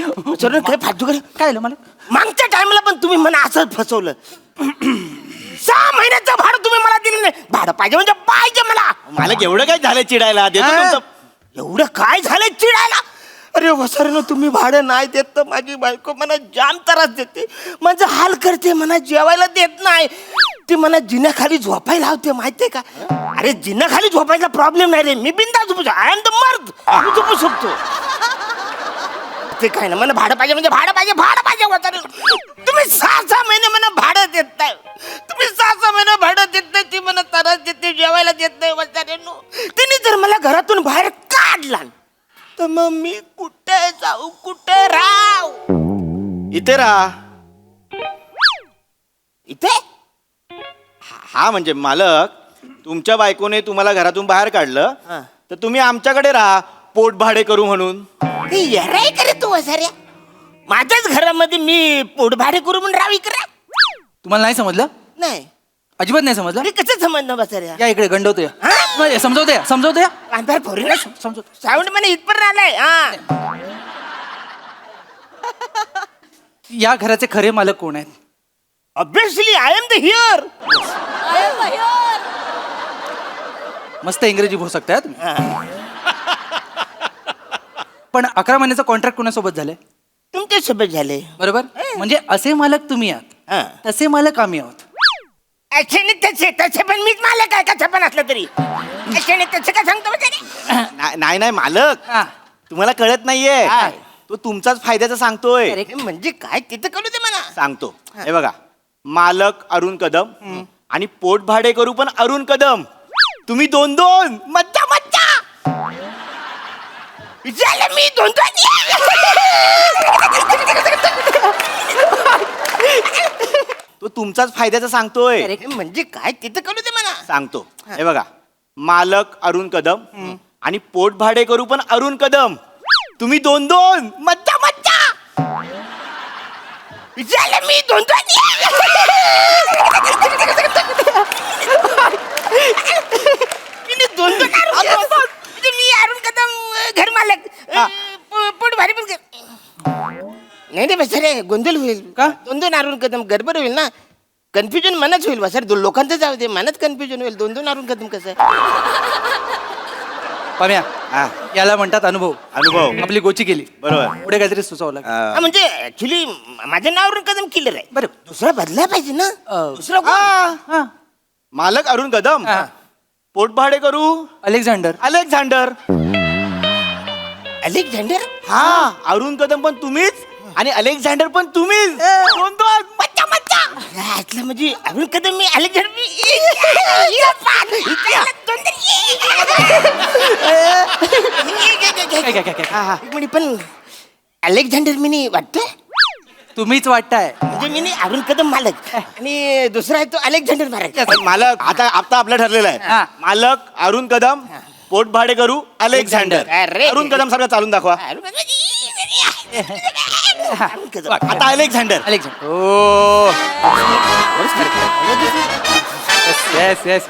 चलो काय फालतू काय झालं मला? मागच्या टाइमला पण तुम्ही मला असंच फसवलं. 6 महिन्याचं भाडं तुम्ही मला दिलं नाही. भाडं पाहिजे म्हणजे पाहिजे मला. मला एवढं काय झालं चिडायला? देतो तुमचं. एवढं काय झालं चिडायला? अरे वसरनं तुम्ही भाडं नाही देत तर माझी बायको मला जाम त्रास देते. माझं हाल करते, मला जेवायला देत नाही. ती मला जिन्याखाली झोपायला लावते माहितीये का? अरे जिन्याखाली झोपायचा प्रॉब्लेम नाही रे, मी बिंदास झोपू. आय एम द मर्द, मी झोपू शकतो. ते काय ना, मला भाडं पाहिजे म्हणजे भाडं पाहिजे. भाडं पाहिजे वसरनं. तुम्ही 6 महिने मला भाडं देत नाही. तुम्ही 6 महिने भाडं देत नाही. ती मला त्रास देते, जेवायला देत नाही. वसरनं तिने जर मला घरातून बाहेर काढला तर मग मी कुठे जाऊ, कुठे राहू? इथे राहा. इथे? हा म्हणजे मालक, तुमच्या बायकोने तुम्हाला घरातून बाहेर काढलं तर तुम्ही आमच्याकडे राहा, पोट भाडे करू म्हणून. ते येराय करे तू वसाऱ्या. माझ्याच घरामध्ये मी पोटभाडे करू म्हणून राहावी करा? तुम्हाला नाही समजलं? नाही. अजिबात नाही समजलं? अरे कसं समजणं बसाऱ्या? या इकडे गंडवतोय. हा? समजवतोय समजवतोय. अंधार फोरीला समजवतो. साऊंड मला इथपर्यंत आलाय. हा, या घराचे खरे मालक कोण आहेत? Obviously I am the here. मस्त इंग्रजी बोलू शकताय तुम्ही. पण 11 महिन्याचा कॉन्ट्रॅक्ट कोणासोबत झालंय? तुमच्या सोबत झाले. बरोबर. म्हणजे असे मालक तुम्ही आहात, तसे मालक आम्ही आहोत. असे नाही तसे, तसे पण मीच मालक आहे. कसं पण असलं तरी असे नाही तसे काय सांगतो वसाऱ्या? नाही नाही मालक, हा. तुम्हाला कळत नाहीये. काय? तो तुमचाच फायद्याचा सांगतोय. अरे म्हणजे काय तिथं कळू दे मला. सांगतो. हे बघा, मालक अरुण कदम आणि पोट भाडे करू पण अरुण कदम. तुम्ही 2-2. मज्जा मज्जा झालं. मी 2-2. तो तुमचाच फायद्याचा सांगतोय. अरे म्हणजे काय तिथं कळू दे मला. सांगतो. हे बघा, मालक अरुण कदम आणि पोट भाडे करू पण अरुण कदम. तुम्ही 2-2. मज्जा मज्जा झालं. मी 2-2. मी अरुण कदम घर मालक. पोट भारी पण नाही रे बसरे, गोंधळ होईल का? 2-2 अरुण कदम गडबड होईल ना. कन्फ्युजन मनाच होईल बसर. लोकांचं जाऊ दे, मनात कन्फ्युजन होईल. 2-2 अरुण कदम कसं? पाम्या, हा, याला म्हणतात अनुभव. अनुभव. आपली गोची केली. बरोबर. पुढे काहीतरी सुचवावं लागेल. हा, म्हणजे ऍक्च्युली माझं नाव अरुण कदम किलर आहे. बरं. दुसरा बदला पाहिजे ना. दुसरा कोण? हा. मालक अरुण कदम, हा. पोट भाडे करू अलेक्झांडर. अलेक्झांडर. अलेक्झांडर. हा, अरुण कदम पण तुम्हीच आणि अलेक्झांडर पण तुम्हीच. 2-2. मज्जा मज्जा. ऐकलं म्हणजे अरुण कदम मी अलेक्झांडर मी. एक मिनिट, पण अलेक्झांडर मिनी वाटतं. तुम्हीच वाटताय. म्हणजे मी अरुण कदम मालक आणि दुसरा आहे तो अलेक्झांडर मालक. पण मालक आता आपलं ठरलेलं हा. आहे. मालक अरुण कदम, पोट भाडे करू अलेक्झांडर. अरे. अरुण कदम सारखं चालून दाखवा. अरुण कदम. आता Alexander. Alexander. Oh. Yes yes.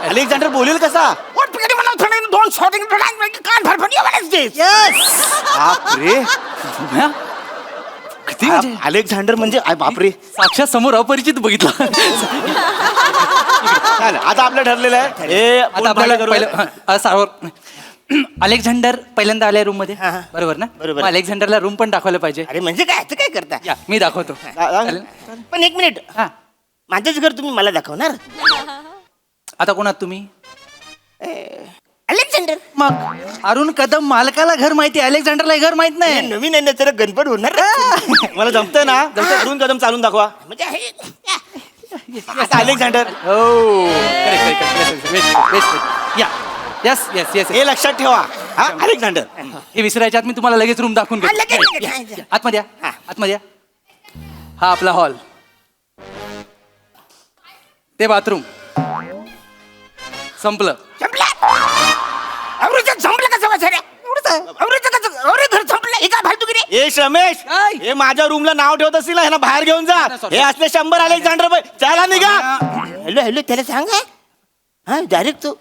Alexander बोलेल कसा? पोट पिकडी म्हणा फडफडीने 2 शॉटिंग कान फडफडी बापरे किती म्हणजे अलेक्झांडर म्हणजे बापरे साक्षात समोर अपरिचित बघितला. चालेल, आता आपलं ठरलेलं आहे हे आता आपल्याला पहिलं अलेक्झांडर पहिल्यांदा आलाय रूम मध्ये हा. बरोबर ना? बरोबर. मग अलेक्झांडरला रूम पण दाखवायला पाहिजे. अरे म्हणजे काय आता काय करता या मी दाखवतो. चालेल? पण 1 मिनिट हा माझंच घर तुम्ही मला दाखवणार आता कोणात तुम्ही? अलेक्झांडर मग अरुण कदम मालकाला घर माहिती, अलेक्झांडरला घर माहित हे नाही. नवीन आहे ना जरा गणपत होणार मला जमतंय ना अरुण कदम चालून दाखवा. म्हणजे आता अलेक्झांडर हो करेक्ट या येस येस येस हे लक्षात ठेवा हा अलेक्झांडर. हे विसरायच्या आत मी तुम्हाला लगेच रूम दाखवून हा, घेतो. लगेच. या, या. आतमध्ये या आतमध्ये या. हा आपला हॉल, ते बाथरूम संपलं. संपलं कसं वाचाऱ्या घर संपलं हे काय फालतूगिरी ए रमेश काय? हे माझ्या रूमला नाव ठेवत असतील ना ह्यांना बाहेर घेऊन जा. हे असले 100 अलेक्झांडर चला निघा. हॅलो हॅलो त्याला सांगा हा डायरेक्ट तू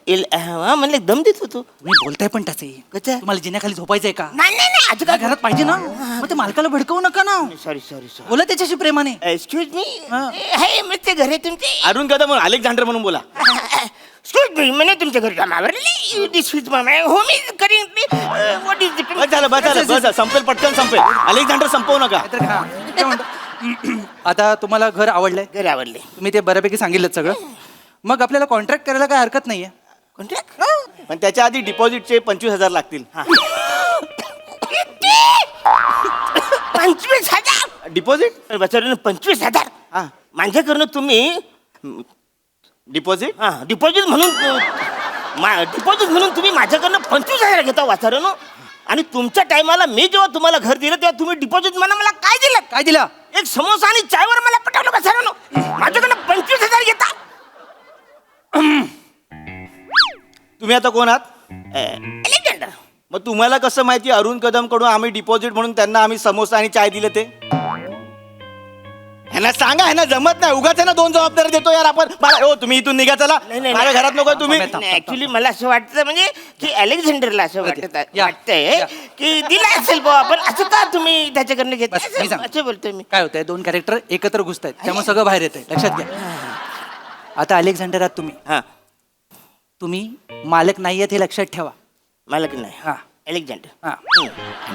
म्हणले दम देत होतो तुम्ही बोलताय पण त्याचे कसं? तुम्हाला जिन्याखाली झोपायचंय का? नाही नाही नाही आज त्या घरात पाहिजे ना, मग ते मालकाला भडकवू नका ना. सॉरी सॉरी सॉरी बोला त्याच्याशी प्रेमाने. एक्सक्यूज मी हे मग ते घर आहे तुमचे अरुण कदम म्हणून अलेक्झांडर म्हणून बोला. एक्सक्यूज मी म्हणे तुमच्या घरी कामावरले दिस इज माय हो मी करीन व्हॉट इज बस झालं बस झालं बस झालं. संपेल पटकन संपेल. अलेक्झांडर संपवू नका. तर हा, काय म्हणतो? आता तुम्हाला घर आवडलंय, घर आवडले तुम्ही ते बऱ्यापैकी सांगितलं सगळं. मग आपल्याला कॉन्ट्रॅक्ट करायला काय हरकत नाहीये. कॉन्ट्रॅक्ट पण त्याच्या आधी डिपॉझिटचे 25,000 लागतील. 25,000 डिपॉझिट बचावलं 25,000 हा माझ्याकडनं तुम्ही डिपॉझिट हा डिपॉझिट म्हणून डिपॉझिट म्हणून तुम्ही माझ्याकडनं 25,000 घेता वाचारानो आणि तुमच्या टायमाला मी जेव्हा तुम्हाला घर दिलं तेव्हा तुम्ही डिपॉझिट मला काय दिलं काय दिला? एक समोसा आणि चायवर मला पटवलं वाचारानो माझ्याकडनं 25,000 घेता तुम्ही आता कोण आहात? अलेक्झांडर मग तुम्हाला कसं माहिती अरुण कदम कडून आम्ही डिपॉझिट म्हणून त्यांना आम्ही समोसा आणि चाय दिले ते? ह्यांना सांगा, ह्यांना जमत नाही. उगाच ह्यांना 2 जबाबदारी देतो यार आपण. हो तुम्ही इथून निघा चला. नाही, माझ्या घरात नको तुम्ही. ऍक्च्युली मला असं वाटतं म्हणजे की अलेक्झांडरला असं या. वाटतंय की दिला असेल बुवा आपण असं का तुम्ही त्याच्याकडनं घेत बस, मी सांगतो. असं बोलतोय मी काय होतंय, 2 कॅरेक्टर एकत्र घुसतायत, त्यामुळे सगळं बाहेर येतंय. लक्षात घ्या. आता अलेक्झांडर आहात तुम्ही, हा तुम्ही मालक नाही आहेत हे लक्षात ठेवा. मला की नाही हा अलेक्झांडर हा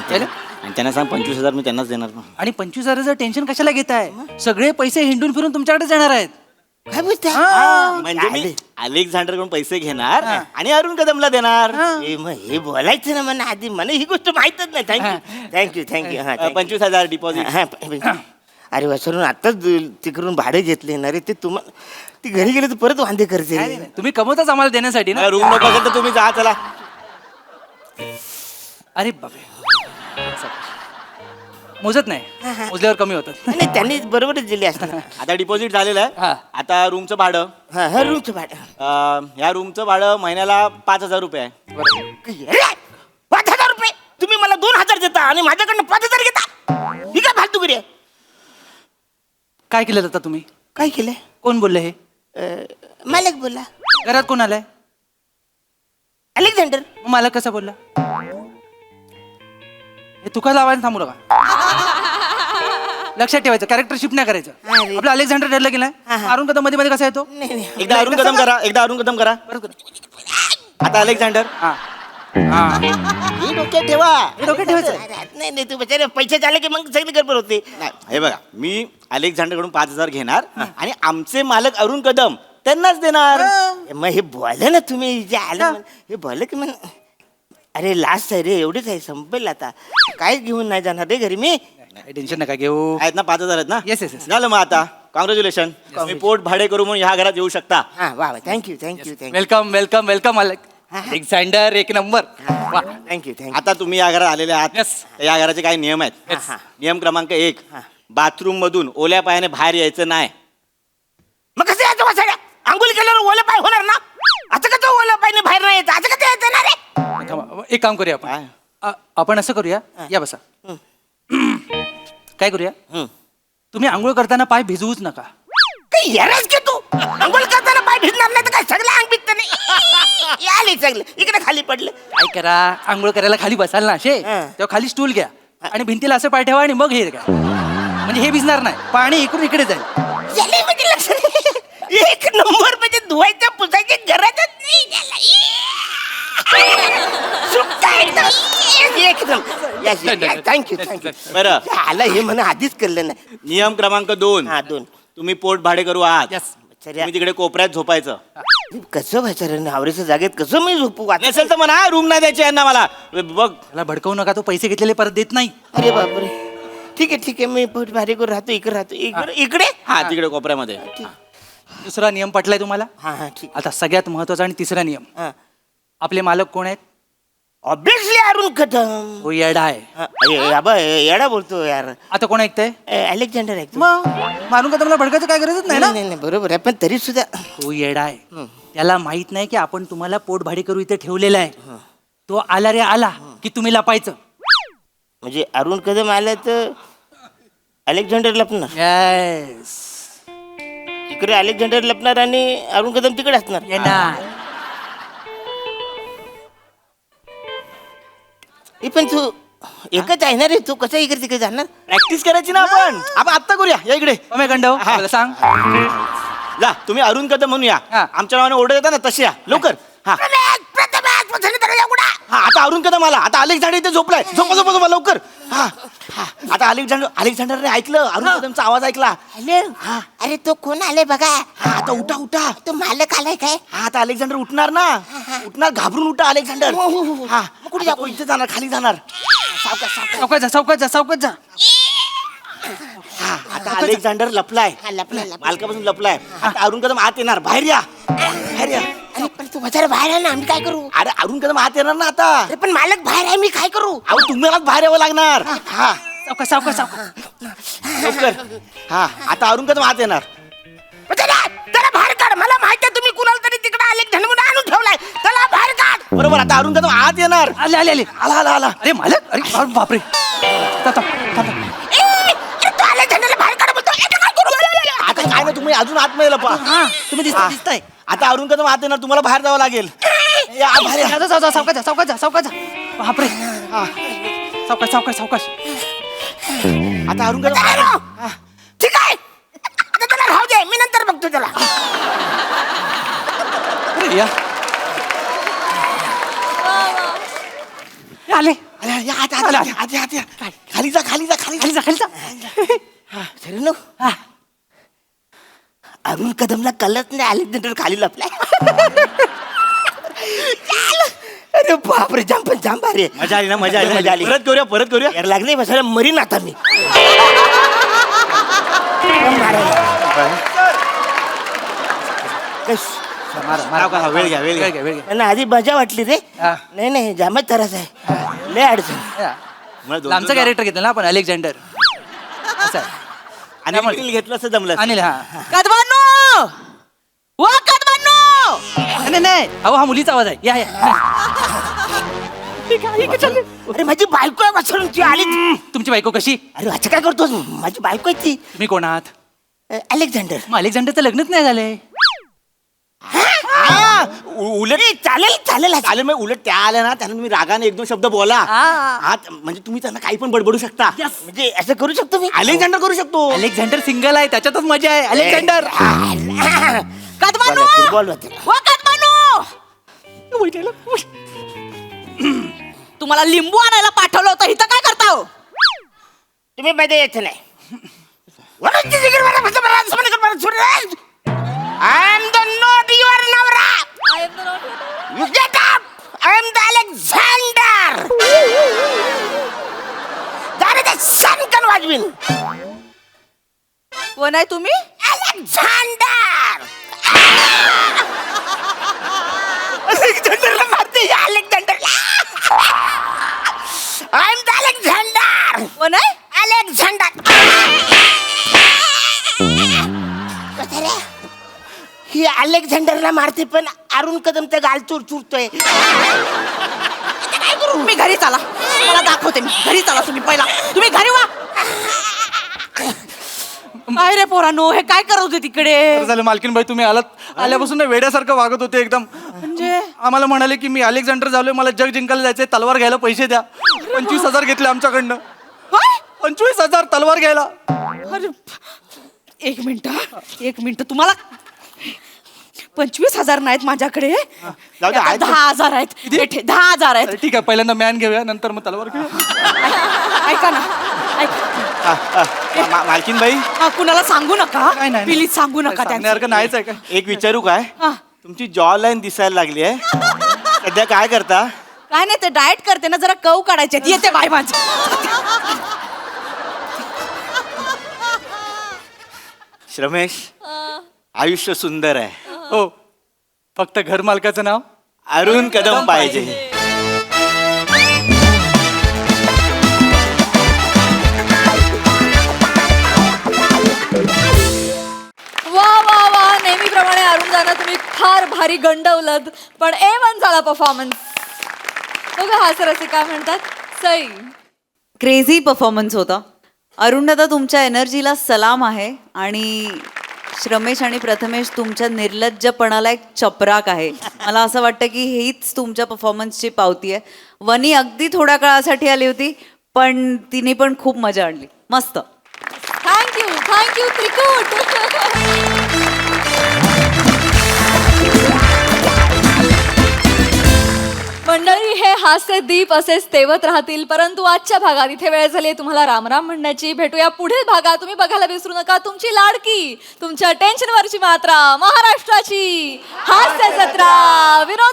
केलं? आणि त्यांना सांग 25,000 मी त्यांनाच देणार ना. आणि 25,000चं टेन्शन कशाला घेताय? सगळे पैसे हिंडून फिरून तुमच्याकडेच येणार आहेत. काय बोलता म्हणजे मी अलेक्झांडर कडून पैसे घेणार आणि अरुण कदमला देणार. हे बोलायचं ना मला आधी मला ही गोष्ट माहितच नाही थँक्यू थँक्यू हा 25,000 डिपॉझिट. अरे वसरून आताच तिकडून भाडे घेतले ना रे ते तुम्हाला ती घरी गेले तर परत वांदे करते रे. तुम्ही कमवताच आम्हाला देण्यासाठी ना. रूम नको असेल तर तुम्ही जा चला. अरे बापरे, मोजत नाही, मोजल्यावर कमी होतात. नाही त्यांनी बरोबरच दिले असतात आता डिपॉझिट झालेलं हा. आहे. आता रूमचं भाडं, हा रूमचं भाडं ह्या रूमचं भाडं महिन्याला 5,000 रुपये आहे. 5,000 रुपये तुम्ही मला 2,000 देता आणि माझ्याकडनं 5,000 घेता ही काय फालतूगिरी आहे काय केलं आता तुम्ही? काय केलंय कोण बोलले हे? मालक बोला घरात कोण आलाय? अलेक्झांडर मग मालक कसा बोलला? हे तुका लावायला थांबू नका. लक्षात ठेवायचं, कॅरेक्टर शिफ्ट नाही करायचं. अरे. आपलं अलेक्झांडर ठरलं की नाही, अरुण कदम मध्ये मध्ये कसा येतो? नाही नाही एकदा अरुण कदम करा, एकदा अरुण कदम करा. आता अलेक्झांडर. हा हा ही डोक्यात ठेवा हे डोक्यात ठेवायचं. नाही नाही तू बचारे पैसे झाले की मग सगळी गडबड होते हे बघा, मी अलेक्झांडर कडून 5,000 घेणार आणि आमचे मालक अरुण कदम त्यांनाच देणार. मग हे बोला ना तुम्ही जे आलं म्हण- हे बोल की म्हण अरे लास्ट आहे रे एवढेच आहे संपेल आता काय घेऊन नाही जाणार रे घरी मी टेन्शन नका घेऊ. आहेत ना 5,000 आहेत ना. Yes, yes, yes. झालं मग आता कॉंग्रॅच्युलेशन. तुम्ही पोट भाडे करू म्हणून ह्या घरात येऊ शकता. हा वा वा thank you thank you thank you welcome welcome welcome Alexander, एक नंबर. वा. थँक्यू थँक्यू आता तुम्ही या घरात आलेले आहात. Yes. या घराचे काही नियम आहेत. हा. नियम क्रमांक 1, बाथरूम मधून ओल्या पायाने बाहेर यायचं नाही. मग कसं यायचं वाचाड्या आंघोळी केल्यावर ओलं पाय होणार ना असं कसं ओलं पायने बाहेर नाही यायचं असं कसं यायचं ना रे थांबा, एक काम करूया आपण. आपण असं करूया, या बसा. काय करूया, तुम्ही आंघोळ करताना पाय भिजवूच नका. काही येणार की तू आंघोळ करताना पाय भिजणार नाही तर काय सगळं अंग भिजते का नाही आले चांगलं इकडे खाली पडलं काय करा, आंघोळ करायला खाली बसाल ना असे हा. तेव्हा खाली स्टूल घ्या आणि भिंतीला असं पाय ठेवा आणि मग हे घ्या. म्हणजे हे भिजणार नाही, पाणी इकडून इकडे जाईल. झाले म्हणजे लक्ष नाही. एक नंबर म्हणजे धुवायच्या पुसायच्या गरजच नाही त्याला. सुट्टा एकदम. एकदम थँक्यू बरं. आला हे म्हणा आधीच कळलं नाही. नियम क्रमांक 2, हा 2 तुम्ही पोट भाडे करू आहात. Yes. तुम्ही तिकडे कोपऱ्यात झोपायचं. कसं व्हायचं रे नवऱ्याच्या जागेत कसं मी झोपू नसेल तर म्हणा रूम नाही द्यायची यांना मला. बघ त्याला भडकवू नका, तो पैसे घेतलेले परत देत नाही. अरे बापरे ठीक आहे मी पोट भारी करून राहतो इकडे राहतो इकडे हा तिकडे कोपऱ्यामध्ये. दुसरा नियम पटलाय तुम्हाला? हा ठीक आता सगळ्यात महत्वाचा आणि तिसरा नियम. हा आपले मालक कोण आहेत? ऑब्विसली अरुण कदम. तो येडा आहे. येडा बोलतो यार. आता कोण ऐकतंय? अलेक्झांडर आहे मग मारून का तुम्हाला भडकायचं काय गरजच नाही ना. नाही बरोबर आहे पण तरी सुद्धा तो येडा आहे. त्याला माहित नाही की आपण तुम्हाला पोट भाडे करू इथे ठेवलेलं आहे. तो आला रे आला की तुम्ही लपायचं. म्हणजे अरुण कदम आलं तर अलेक्झांडर लपणार येस इकडे अलेक्झांडर लपणार आणि अरुण कदम तिकडे असणार. येणार. पण तू एकच आहे ना रे तू कसं इकडे तिकडे जाणार. प्रॅक्टिस करायची ना आपण. आपण आत्ता करूया. या इकडे ओमे गंडव मला सांग. जा तुम्ही अरुण कदम म्हणून या. हा. आमच्या नावाने ऑर्डर येतात ना तशी या लवकर. हा हा आता अरुण कदम आला. आता अलेक्झांडर इथे झोपलाय. झोपा लवकर. हा हा आता अलेक्झांडरने ऐकलं अरुण कदमचा आवाज ऐकला. हा अरे तो कोण आले बघा. हा आता उठा. तो मालक आलाय काय. हा आता अलेक्झांडर उठणार ना. उठणार घाबरून उठा अलेक्झांडर. हा कुठे जा इथे जाणार खाली जाणार. सावकाश जा. हा आता अलेक्झांडर लपलाय. मालकापासून लपलाय. आता अरुण कदम आत येणार. बाहेर या. अरे पण तू माझ्या बाहेर आहे ना आम्ही काय करू. अरे अरुण कदम आत येणार ना आता. अरे पण मालक बाहेर आहे मी काय करू. अहो तुम्हाला बाहेर यावं लागणार. हा सावकाश. लवकर. हा आता अरुण कदम आत येणार. त्याला बाहेर काढ. मला माहिती आहे तुम्ही कुणाला तरी तिकडे आलेक्झांडर म्हणून आणून ठेवलाय. त्याला बाहेर काढ. बरोबर आता अरुण कदम आत येणार. आले आला. अरे मालक अरे बापरे. तू आलेक्झांडरला बाहेर काढ बोलतो. आता काय ना तुम्ही अजून आतमध्ये लपा. तुम्ही दिसताय. आता अरुण कदम आत येणार. तुम्हाला बाहेर जावं लागेल. या, बाहेर या. सावकाश. बापरे. सावकाश. आता अरुण कदम बाहेर या. ठीक आहे आता त्याला राहू दे मी नंतर बघतो त्याला. या. आले. या, आत या. खाली जा. शरणू अरुण कदमला कळत नाही अलेक्झांडर खाली लपलाय. अरे बापरे जाम भारी. मजा आली. परत करूया. यार लागले बसायला मरीन आता मी. वेळ घ्या. मला आधी मजा वाटली रे. हा. नाही जामच त्रास आहे. लय अडचण. आमचं कॅरेक्टर घेतलं ना आपण अलेक्झांडर. असं आहे. आणि अनिल घेतलं असं जमलं. अनिल हा. कदमांनो वा कदमांनो. नाही अहो हा मुलीचा आवाज आहे. या अरे माझी बायको आहे वाचून ती आली. तुमची बायको कशी? अरे अच्छा काय करतोस माझी बायको आहे ती. तुम्ही कोण आहात? अलेक्झांडर. मग अलेक्झांडरचं लग्नच नाही झालंय. उलट चालेल मग उलट त्या आल्या ना त्यांना तुम्ही रागाने 1-2 शब्द बोला. हा म्हणजे तुम्ही त्यांना काही पण बडबडू शकता. म्हणजे असं करू शकतो मी. अलेक्झांडर करू शकतो. अलेक्झांडर सिंगल आहे त्याच्यातच मजा आहे. अलेक्झांडर कदमांनो बोलवा वा कदमांनो. तुम्हाला लिंबू आणायला पाठवलं होतं इथं काय करता हो? तुम्ही मध्ये यायचं नाही. I am the not your navra. You get up. I am the Alexander. That is the sun can वाजवीन. कोण आहे तुम्ही? अलेक्झांडर. अलेक्झांडरला मारते अलेक्झांडरला. I am the Alexander. कोण आहे? अलेक्झांडर. ही अलेक्झांडरला मारते पण अरुण कदम त्या गाल चुरतोय. काय करू मी घरी चला मला दाखवते मी घरी चला तुम्ही पहिला तुम्ही घरी वा काय रे पोरानो, हे काय करत होते तिकडे? बरं झालं मालकीनबाई तुम्ही आल्यापासून ना वेड्यासारखं वागत होते एकदम. म्हणजे आम्हाला म्हणाले की मी अलेक्झांडर झालोय, मला जग जिंकायला जायचंय, तलवार घ्यायला पैसे द्या. 25,000 घेतले आमच्याकडनं. काय? 25,000 तलवार घ्यायला. अरे एक मिनिट तुम्हाला 25,000 नाहीत माझ्याकडे, जाऊ दे, आहेत. 10,000 आहेत. 10,000 आहेत. अरे ठीक आहे, पहिल्यांदा मॅन घेऊया, नंतर मग तलवार घेऊया. ऐका ना, ऐका. मालकीनबाई हा, कुणाला सांगू नका, नाही, नाही. प्लीज सांगू नका. सांगण्यासारखं नाहीच आहे का? एक विचारू काय, हा. तुमची जॉ लाईन दिसायला लागली आहे, सध्या काय करता? काय नाही, ते डाएट करते ना, जरा कव काढायचे आहेत. येते बाय माझी. श्रमेश, आयुष्य सुंदर आहे. हो, फक्त घर मालकाचं नाव अरुण कदम पाहिजे. वा वा वा, नेहमीप्रमाणे अरुण दादा तुम्ही फार भारी गंडवलत, पण A1 झाला परफॉर्मन्स. बघा हा सर असे काय म्हणतात, सई. क्रेझी परफॉर्मन्स होता. अरुण दादा तुमच्या एनर्जीला सलाम आहे आणि श्रमेश आणि प्रथमेश तुमच्या निर्लज्जपणाला एक चपराक आहे. मला असं वाटतं की हीच तुमच्या परफॉर्मन्सची पावती आहे. वनी अगदी थोड्या काळासाठी आली होती, पण तिने पण खूप मजा आणली. मस्त. थँक्यू त्रिकूट. मंडळी, हे हास्य दीप असेच तेवत राहतील, परंतु आजच्या भागात इथे वेळ झाली आहे तुम्हाला रामराम म्हणण्याची. भेटूया पुढील भागात. तुम्ही बघायला विसरू नका तुमची लाडकी, तुमच्या टेन्शनवरची मात्रा, महाराष्ट्राची हास्य जत्रा, विनोद